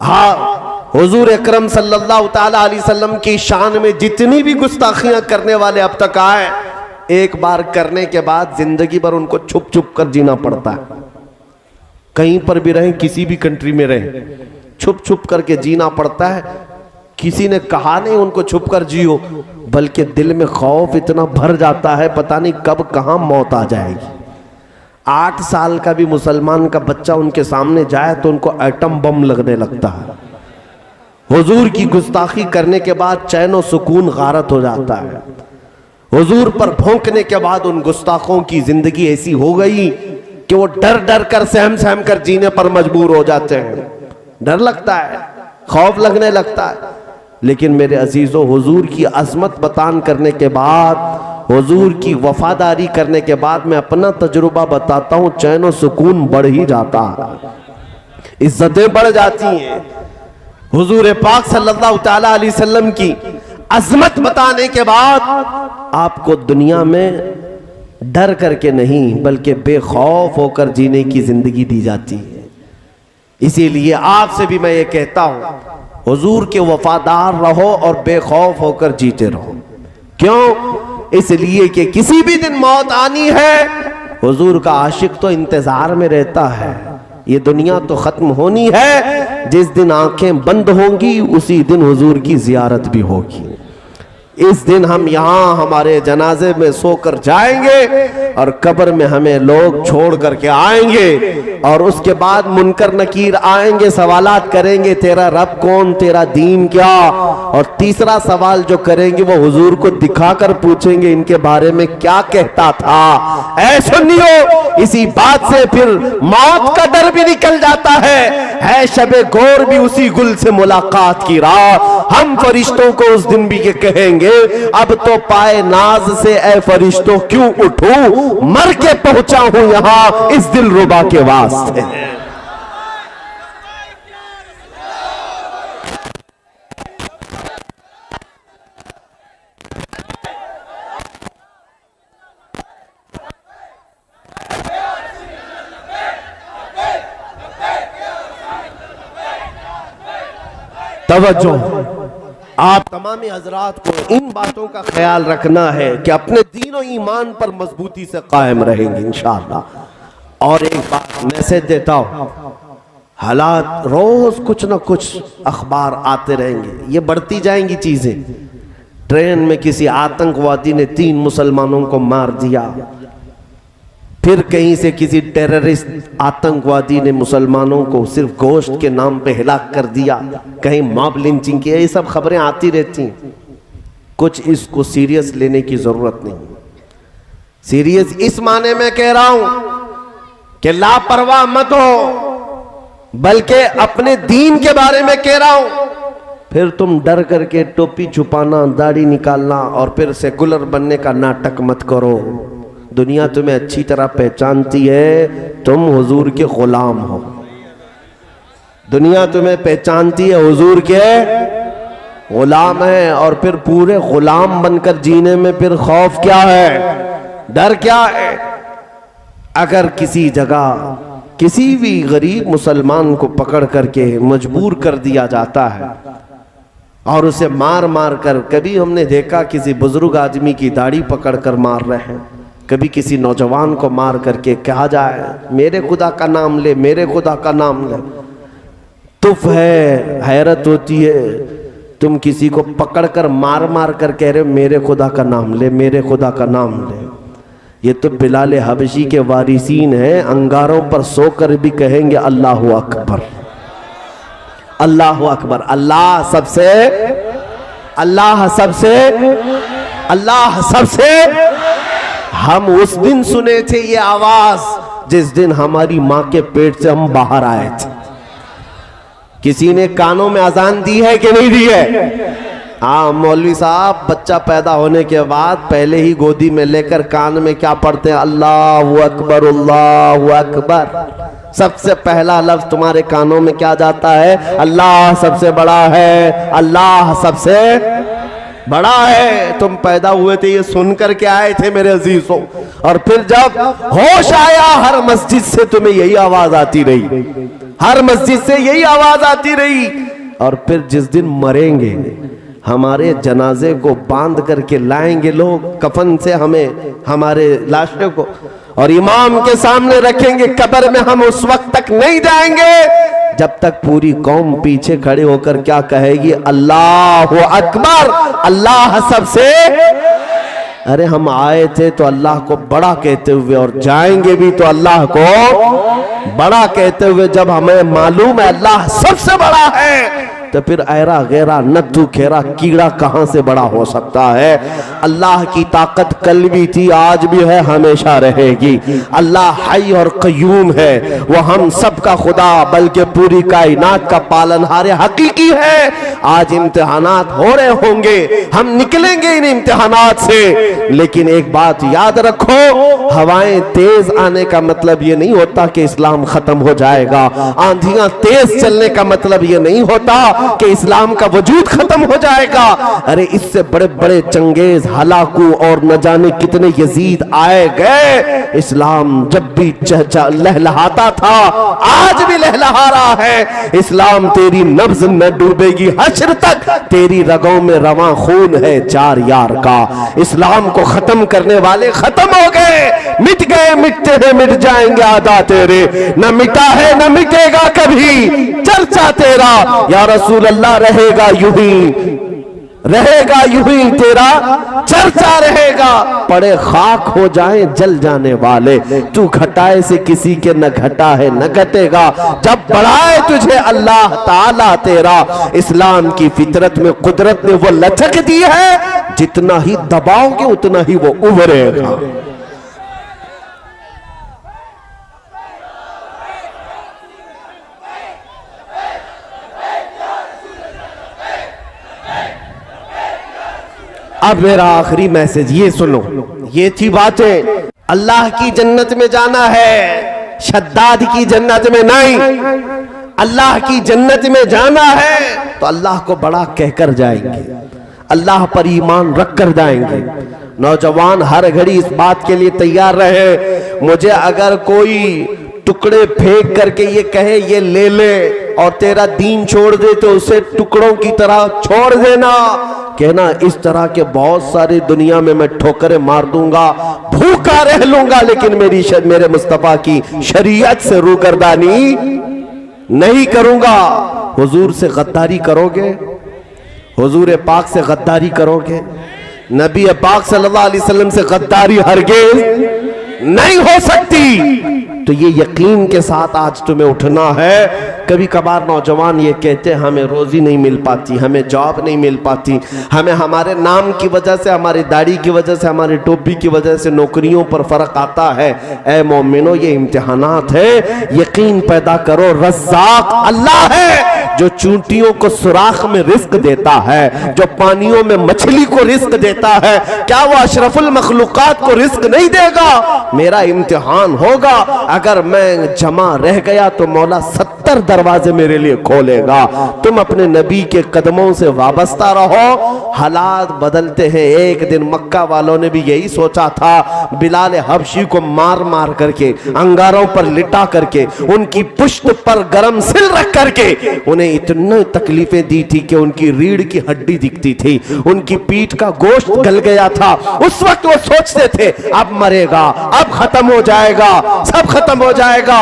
हाँ, हुजूर अकरम सल्लल्लाहु ताला अलैहि वसल्लम की शान में जितनी भी गुस्ताखियां करने वाले अब तक आए, एक बार करने के बाद जिंदगी भर उनको छुप छुप कर जीना पड़ता है। कहीं पर भी रहें, किसी भी कंट्री में रहें, छुप छुप करके जीना पड़ता है। किसी ने कहा नहीं उनको छुप कर जियो, बल्कि दिल में खौफ इतना भर जाता है, पता नहीं कब कहां मौत आ जाएगी। 8 साल का भी मुसलमान का बच्चा उनके सामने जाए तो उनको एटम बम लगने लगता है। हुजूर की गुस्ताखी करने के बाद चैन और सुकून गारत हो जाता है। हुजूर पर भौंकने के बाद उन गुस्ताखों की जिंदगी ऐसी हो गई कि वो डर डर कर सहम सहम कर जीने पर मजबूर हो जाते हैं। डर लगता है, खौफ लगने लगता है। लेकिन मेरे अजीजों, हुजूर की अजमत बयान करने के बाद, हुजूर की वफादारी करने के बाद मैं अपना तजुर्बा बताता हूं, चैन और सुकून बढ़ ही जाता है, इज्जतें बढ़ जाती हैं। हुजूर पाक सल्लल्लाहु ताला अलैहि वसल्लम की अजमत बताने के बाद आपको दुनिया में डर करके नहीं, बल्कि बेखौफ होकर जीने की जिंदगी दी जाती है। इसीलिए आपसे भी मैं ये कहता हूं, हुजूर के वफादार रहो और बेखौफ होकर जीते रहो। क्यों? इसलिए कि किसी भी दिन मौत आनी है। हुजूर का आशिक तो इंतजार में रहता है। ये दुनिया तो खत्म होनी है, जिस दिन आंखें बंद होंगी उसी दिन हुजूर की जियारत भी होगी। इस दिन हम यहाँ हमारे जनाजे में सोकर जाएंगे और कब्र में हमें लोग छोड़ करके आएंगे, और उसके बाद मुनकर नकीर आएंगे, सवालात करेंगे, तेरा रब कौन, तेरा दीन क्या। और तीसरा सवाल जो करेंगे वो हुजूर को दिखाकर पूछेंगे, इनके बारे में क्या कहता था। ऐ सुन्नियो, इसी बात से फिर मौत का डर भी निकल जाता है शबे गौर भी उसी गुल से मुलाकात की रात। हम फरिश्तों को उस दिन भी ये कहेंगे, अब तो पाए नाज से ए फरिश्तों क्यों उठूं, मर के पहुंचा हूं यहां इस दिल रुबा के वास्ते। तवज्जो, आप तमाम हजरात को इन बातों का ख्याल रखना है कि अपने दीन और ईमान पर मजबूती से कायम रहेंगे इंशाअल्लाह। और एक बात मैसेज देता हूं, हालात रोज कुछ ना कुछ अखबार आते रहेंगे, ये बढ़ती जाएंगी चीजें। ट्रेन में किसी आतंकवादी ने 3 मुसलमानों को मार दिया, फिर कहीं से किसी टेररिस्ट आतंकवादी ने मुसलमानों को सिर्फ गोश्त के नाम पे हिलाक कर दिया, कहीं मॉब लिंचिंग किया, ये सब खबरें आती रहती। कुछ इसको सीरियस लेने की जरूरत नहीं। सीरियस इस माने में कह रहा हूं कि लापरवाह मत हो, बल्कि अपने दीन के बारे में कह रहा हूं। फिर तुम डर करके टोपी छुपाना, दाढ़ी निकालना और फिर सेकुलर बनने का नाटक मत करो। दुनिया तुम्हें अच्छी तरह पहचानती है, तुम हुजूर के गुलाम हो। दुनिया तुम्हें पहचानती है हुजूर के गुलाम है, और फिर पूरे गुलाम बनकर जीने में फिर खौफ क्या है, डर क्या है? अगर किसी जगह किसी भी गरीब मुसलमान को पकड़ करके मजबूर कर दिया जाता है और उसे मार मार कर, कभी हमने देखा किसी बुजुर्ग आदमी की दाढ़ी पकड़ कर मार रहे हैं, कभी किसी नौजवान को मार करके कहा जाए मेरे खुदा का नाम ले, मेरे खुदा का नाम ले। तुफ है, हैरत होती है, तुम किसी को पकड़ कर मार मार कर कह रहे मेरे खुदा का नाम ले, मेरे खुदा का नाम ले। ये तो बिलाल हबशी के वारिसीन हैं, अंगारों पर सोकर भी कहेंगे अल्लाहु अकबर, अल्लाहु अकबर। अल्लाह सबसे, अल्लाह सबसे, अल्लाह सबसे। हम उस दिन सुने थे ये आवाज जिस दिन हमारी मां के पेट से हम बाहर आए थे। किसी ने कानों में अजान दी है कि नहीं दी है? हाँ, मौलवी साहब बच्चा पैदा होने के बाद पहले ही गोदी में लेकर कान में क्या पढ़ते हैं? अल्लाहु अकबर, अल्लाहु अकबर। सबसे पहला लफ्ज तुम्हारे कानों में क्या जाता है? अल्लाह सबसे बड़ा है, अल्लाह सबसे बड़ा है। तुम पैदा हुए थे ये सुनकर के आए थे मेरे अजीजों, और फिर जब होश आया हर मस्जिद से तुम्हें यही आवाज आती रही, हर मस्जिद से यही आवाज आती रही। और फिर जिस दिन मरेंगे हमारे जनाजे को बांध करके लाएंगे लोग कफन से, हमें हमारे लाशों को, और इमाम के सामने रखेंगे कब्र में, हम उस वक्त तक नहीं जाएंगे जब तक पूरी कौम पीछे खड़े होकर क्या कहेगी? अल्लाहु अकबर, अल्लाह सबसे। अरे हम आए थे तो अल्लाह को बड़ा कहते हुए, और जाएंगे भी तो अल्लाह को बड़ा कहते हुए। जब हमें मालूम है अल्लाह सबसे बड़ा है, तो फिर ऐरा गैरा नद्दू खेरा कीड़ा कहां से बड़ा हो सकता है? अल्लाह की ताकत कल भी थी, आज भी है, हमेशा रहेगी। अल्लाह हई और कयूम है, वो हम सबका खुदा बल्कि पूरी कायनात का पालनहार हकीकी है। आज इम्तिहानात हो रहे होंगे, हम निकलेंगे इन इम्तिहानात से, लेकिन एक बात याद रखो, हवाएं तेज आने का मतलब ये नहीं होता कि इस्लाम खत्म हो जाएगा। आंधियां तेज चलने का मतलब ये नहीं होता कि इस्लाम का वजूद खत्म हो जाएगा। अरे इससे बड़े बड़े चंगेज, हलाकू और न जाने कितने यजीद आए गए, इस्लाम जब भी लहलहाता था आज भी लहलहा रहा है। इस्लाम तेरी नब्ज न डूबेगी हश्र तक, तेरी रगों में रवां खून है चार यार का। इस्लाम को खत्म करने वाले खत्म हो गए, मिट गए, मिटते हैं, मिट जाएंगे आदा तेरे, न मिटा है न मिटेगा कभी चर्चा तेरा। या रसूल अल्लाह रहेगा यूं ही, रहेगा यूं ही तेरा चर्चा रहेगा। पड़े खाक हो जाए जल जाने वाले, तू घटाए से किसी के न घटा है न घटेगा। जब बढ़ाए तुझे अल्लाह ताला तेरा, इस्लाम की फितरत में कुदरत ने वो लचक दी है, जितना ही दबाओगे उतना ही वो उभरेगा। अब मेरा आखिरी मैसेज ये सुनो, ये थी बातें। अल्लाह की जन्नत में जाना है, शद्दाद की जन्नत में नहीं। अल्लाह की जन्नत में जाना है तो अल्लाह को बड़ा कहकर जाएंगे, अल्लाह पर ईमान रख कर जाएंगे। नौजवान हर घड़ी इस बात के लिए तैयार रहे, मुझे अगर कोई टुकड़े फेंक करके ये कहे ये ले ले और तेरा दीन छोड़ दे तो उसे टुकड़ों की तरह छोड़ देना। कहना इस तरह के बहुत सारी दुनिया में मैं ठोकरें मार दूंगा, भूखा रह लूंगा, लेकिन मेरे मुस्तफा की शरीयत से रूगर्दानी नहीं करूंगा। हुजूर से गद्दारी करोगे, हुजूर पाक से गद्दारी करोगे, नबी पाक सल्लल्लाहु अलैहि वसल्लम से गद्दारी हरगिज़ नहीं हो सकती। तो ये यकीन के साथ आज तुम्हें उठना है। कभी कभार नौजवान ये कहते हैं हमें रोजी नहीं मिल पाती, हमें जॉब नहीं मिल पाती, हमें हमारे नाम की वजह से, हमारी दाढ़ी की वजह से, हमारी टोपी की वजह से नौकरियों पर फर्क आता है। ऐ मोमिनो, ये इम्तिहानात है। यकीन पैदा करो, रज़्ज़ाक़ अल्लाह है जो चूंटियों को सुराख में रिस्क देता है, जो पानियों में मछली को रिस्क देता है। क्या वो अशरफुल मखलूकात को रिस्क नहीं देगा? मेरा इम्तिहान होगा। अगर मैं जमा रह गया तो मौला 70 दरवाजे मेरे लिए खोलेगा। तुम अपने नबी के कदमों से वाबस्ता रहो। हालात बदलते हैं। एक दिन मक्का वालों ने भी यही सोचा था, बिलाल हबशी को मार मार करके, अंगारों पर लिटा करके, उनकी पुश्त पर गरम सिल रख करके उन्हें इतनी तकलीफें दी थी कि उनकी रीढ़ की हड्डी दिखती थी, उनकी पीठ का गोश्त गल गया था। उस वक्त वो सोचते थे अब मरेगा, अब खत्म हो जाएगा, सब खत्म हो जाएगा।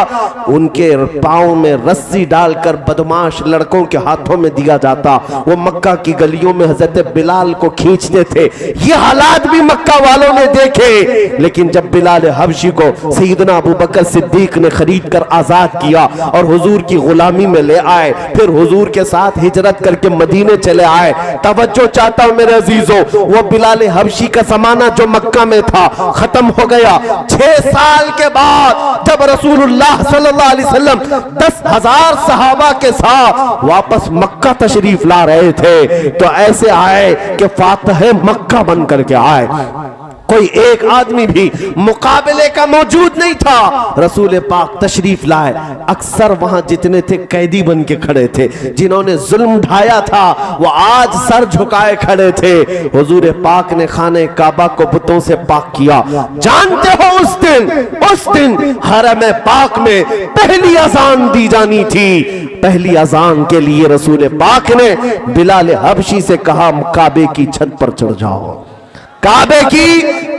उनके पांव में रस्सी डालकर बदमाश लड़कों के हाथों में दिया जाता। वो मक्का की गलियों में हजरत बिलाल को खींचते थे। ये हालात भी मक्का वालों ने देखे। लेकिन जब बिलाल हबशी को सैयदना अबू बकर सिद्दीक ने खरीद कर आजाद किया और हुजूर की गुलामी में ले आए, फिर हुजूर के साथ हिजरत करके मदीने चले आए। तवज्जो चाहता हूं मेरे अजीजों, वो बिलाल हबशी का जमाना जो मक्का में था खत्म हो गया। 6 साल के बाद जब रसूलुल्लाह सल्लल्लाहु अलैहि वसल्लम 10,000 सहाबा के साथ वापस मक्का तशरीफ ला रहे थे, तो ऐसे आए कि फातिह मक्का बन करके आए। कोई एक आदमी भी मुकाबले का मौजूद नहीं था। रसूल पाक तशरीफ लाए। अक्सर वहां जितने थे कैदी बन के खड़े थे। जिन्होंने जुल्म ढाया था वो आज सर झुकाए खड़े थे। हुजूर पाक ने खाने काबा को बुतों से पाक किया। जानते हो उस दिन हरम पाक में पहली अजान दी जानी थी। पहली अजान के लिए रसूल पाक ने बिलाल हबशी से कहा काबे की छत पर चढ़ जाओ, काबे की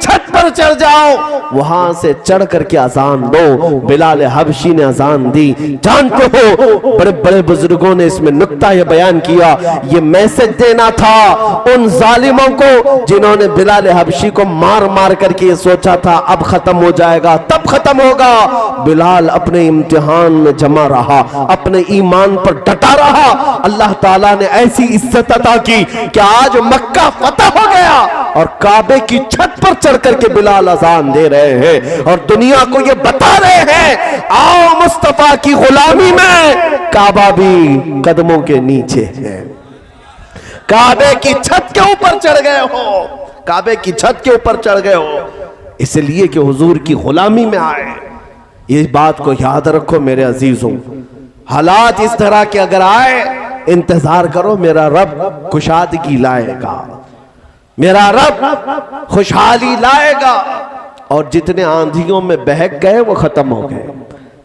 छत पर चढ़ जाओ, वहां से चढ़ करके अजान दो। बिलाल हबशी ने अजान दी। जानते हो बड़े बड़े बुजुर्गों ने इसमें नुक्ता ये बयान किया, ये मैसेज देना था उन जालिमों को जिन्होंने बिलाल हबशी को मार मार करके ये सोचा था अब खत्म हो जाएगा, तब खत्म होगा। बिलाल अपने इम्तिहान में जमा रहा, अपने ईमान पर डटा रहा। अल्लाह ताला ने ऐसी इज्जत अता की कि आज मक्का फतह हो गया और काबे की छत पर चढ़ करके बिलाल अजान दे रहे हैं और दुनिया को ये बता रहे हैं आओ मुस्तफा की गुलामी में। काबा भी कदमों के नीचे है। काबे की छत के ऊपर चढ़ गए हो, काबे की छत के ऊपर चढ़ गए हो इसलिए कि हुजूर की गुलामी में आए। ये बात को याद रखो मेरे अजीजों। हालात इस तरह के अगर आए, इंतजार करो, मेरा रब खुशादगी लाएगा, मेरा रब खुशहाली लाएगा। और जितने आंधियों में बहक गए वो खत्म हो गए,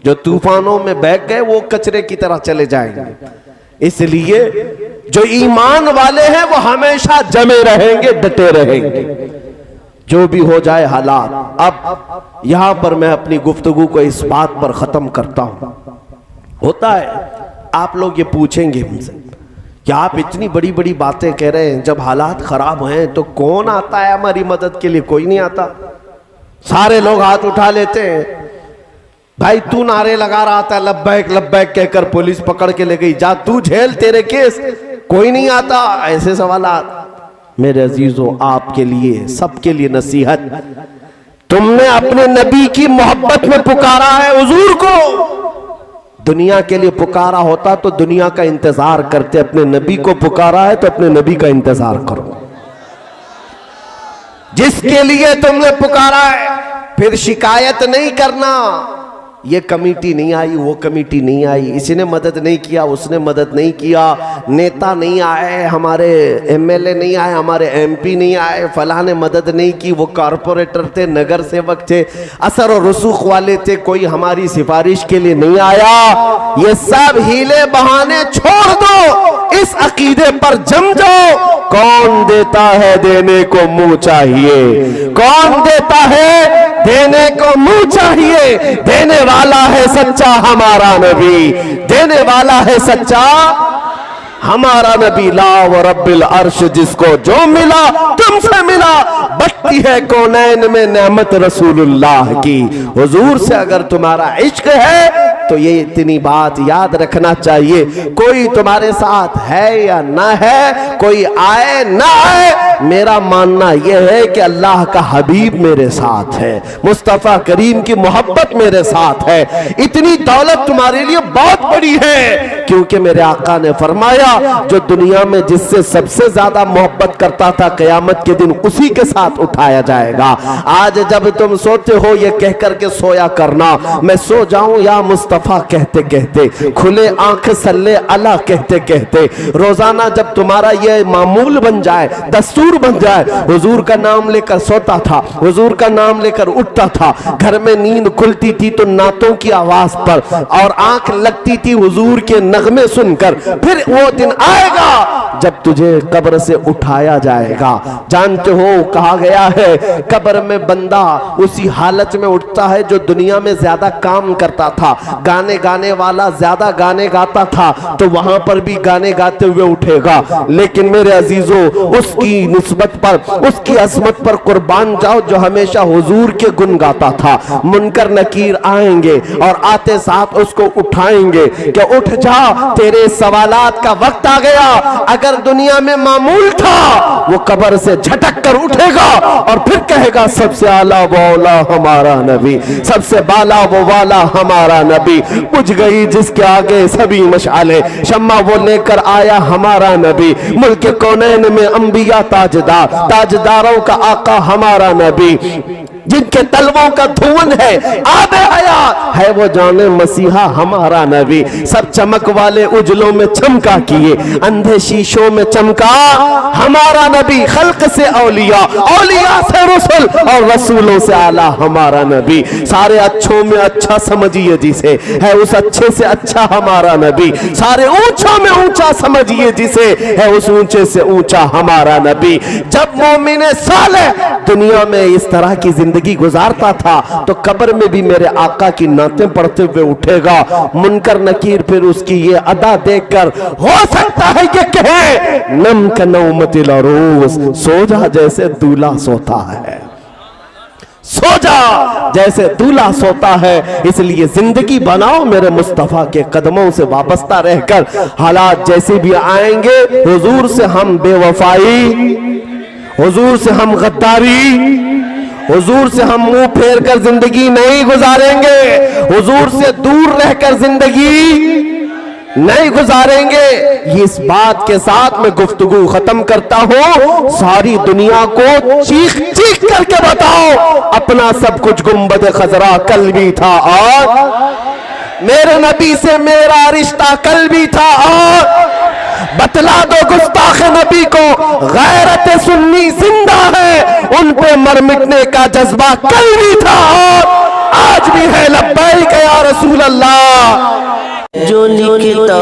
जो तूफानों में बहक गए वो कचरे की तरह चले जाएंगे। इसलिए जो ईमान वाले हैं वो हमेशा जमे रहेंगे, डटे रहेंगे, जो भी हो जाए हालात। अब यहां पर मैं अपनी गुफ्तगू को इस बात पर खत्म करता हूं। होता है आप लोग ये पूछेंगे हमसे कि आप इतनी बड़ी बड़ी बातें कह रहे हैं, जब हालात खराब हैं तो कौन आता है हमारी मदद के लिए? कोई नहीं आता। सारे लोग हाथ उठा लेते हैं। भाई तू नारे लगा रहा था लब्बैक लब्बैक कहकर पुलिस पकड़ के ले गई, जा तू झेल तेरे केस, कोई नहीं आता। ऐसे सवालात मेरे अजीजों आपके लिए, सबके लिए नसीहत, तुमने अपने नबी की मोहब्बत में पुकारा है हुजूर को। दुनिया के लिए पुकारा होता तो दुनिया का इंतजार करते, अपने नबी को पुकारा है तो अपने नबी का इंतजार करो। जिसके लिए तुमने पुकारा है फिर शिकायत नहीं करना, ये कमेटी नहीं आई, वो कमेटी नहीं आई, इसने मदद नहीं किया, उसने मदद नहीं किया, नेता नहीं आए, हमारे एमएलए नहीं आए, हमारे एमपी नहीं आए, फलां ने मदद नहीं की, वो कारपोरेटर थे, नगर सेवक थे, असर और रसूख वाले थे, कोई हमारी सिफारिश के लिए नहीं आया। ये सब हीले बहाने छोड़ दो, इस अकीदे पर जम जाओ। कौन देता है देने को मुंह चाहिए, कौन देता है देने को मुंह चाहिए। देने वाला है सच्चा हमारा नबी, देने वाला है सच्चा हमारा नबी। ला व रब्बिल अर्श, जिसको जो मिला तुमसे मिला, बटती है कौनैन में नेमत रसूलुल्लाह की। हुजूर से अगर तुम्हारा इश्क है तो ये इतनी बात याद रखना चाहिए, कोई तुम्हारे साथ है या ना है, कोई आए ना आए, मेरा मानना यह है कि अल्लाह का हबीब मेरे साथ है, मुस्तफ़ा करीम की मोहब्बत मेरे साथ है। इतनी दौलत तुम्हारे लिए बहुत बड़ी है, क्योंकि मेरे आका ने फरमाया जो दुनिया में जिससे सबसे ज्यादा मोहब्बत करता था, क़यामत के दिन उसी के साथ उठाया जाएगा। आज जब तुम सोते हो ये कह करके सोया करना, मैं सो जाऊं या मुस्तफ़ा कहते कहते, खुले आंख सल्ले अला कहते कहते, रोजाना जब तुम्हारा ये मामूल बन जाए, दस्तूर बन जाए, हुजूर का नाम लेकर सोता था, हुजूर का नाम लेकर उठता था, घर में नींद खुलती थी तो नातों की आवाज पर, और आंख लगती थी हुजूर के नगमे सुनकर। फिर वो दिन आएगा जब तुझे कब्र से उठाया जाएगा। जानते हो कहा गया है कब्र में बंदा उसी हालत में उठता है जो दुनिया में ज्यादा काम करता था। गाने गाने वाला ज्यादा गाने गाता था तो वहां पर भी गाने गाते हुए उठेगा। लेकिन मेरे अजीजों, उसकी निस्बत पर, उसकी अजमत पर कुर्बान जाओ जो हमेशा हुजूर के गुण गाता था। मुनकर नकीर आएंगे और आते साथ उसको उठाएंगे कि उठ जा, तेरे सवालात का वक्त आ गया। अगर दुनिया में मामूल था, वो कब्र से झटक कर उठेगा और फिर कहेगा सबसे आला वो आला हमारा नबी, सबसे बाला वो वाला हमारा नबी। बुझ गई जिसके आगे सभी मशाले, शम्मा वो लेकर आया हमारा नबी। मुल्क कौनैन में अंबिया ताजदार, ताजदारों का आका हमारा नबी। जिनके तलवों का धुवन है आबे हयात है, वो जाने मसीहा हमारा नबी। सब चमक वाले उजलों में चमका किए, अंधे शीशों में चमका हमारा नबी। खल्क से औलिया, औलिया से रसूल और रसूलों से आला हमारा नबी। सारे अच्छों में अच्छा समझिए जिसे, है उस अच्छे से अच्छा हमारा नबी। सारे ऊंचों में ऊंचा समझिए जिसे, है उस ऊंचे से ऊंचा हमारा नबी। जब मोमिने साले दुनिया में इस तरह की जिंदगी गुजारता था तो कब्र में भी मेरे आका की नातें पढ़ते हुए उठेगा। मुनकर नकीर फिर उसकी ये अदा देखकर हो सकता है कि कहे नम का नौमतिल अरूस, सो जा जैसे दूल्हा सोता है, सो जा जैसे दूल्हा सोता है। इसलिए जिंदगी बनाओ मेरे मुस्तफा के कदमों से वाबस्ता रहकर। हालात जैसे भी आएंगे, हुजूर से हम बेवफाई, हुजूर से हम गद्दारी, हुजूर से हम मुंह फेर कर जिंदगी नहीं गुजारेंगे, हुजूर से दूर रहकर जिंदगी नहीं गुजारेंगे। इस बात के साथ मैं गुफ्तगू खत्म करता हूं। सारी दुनिया को चीख चीख करके बताओ, अपना सब कुछ गुंबद खजरा कल भी था और मेरे नबी से मेरा रिश्ता कल भी था, और बतला दो गुस्ताख नबी को गैरत सुन्नी जिंदा है, उन पे मर मिटने का जज्बा कल भी था और आज भी है। लब्बैक या रसूल अल्लाह। जो लिखता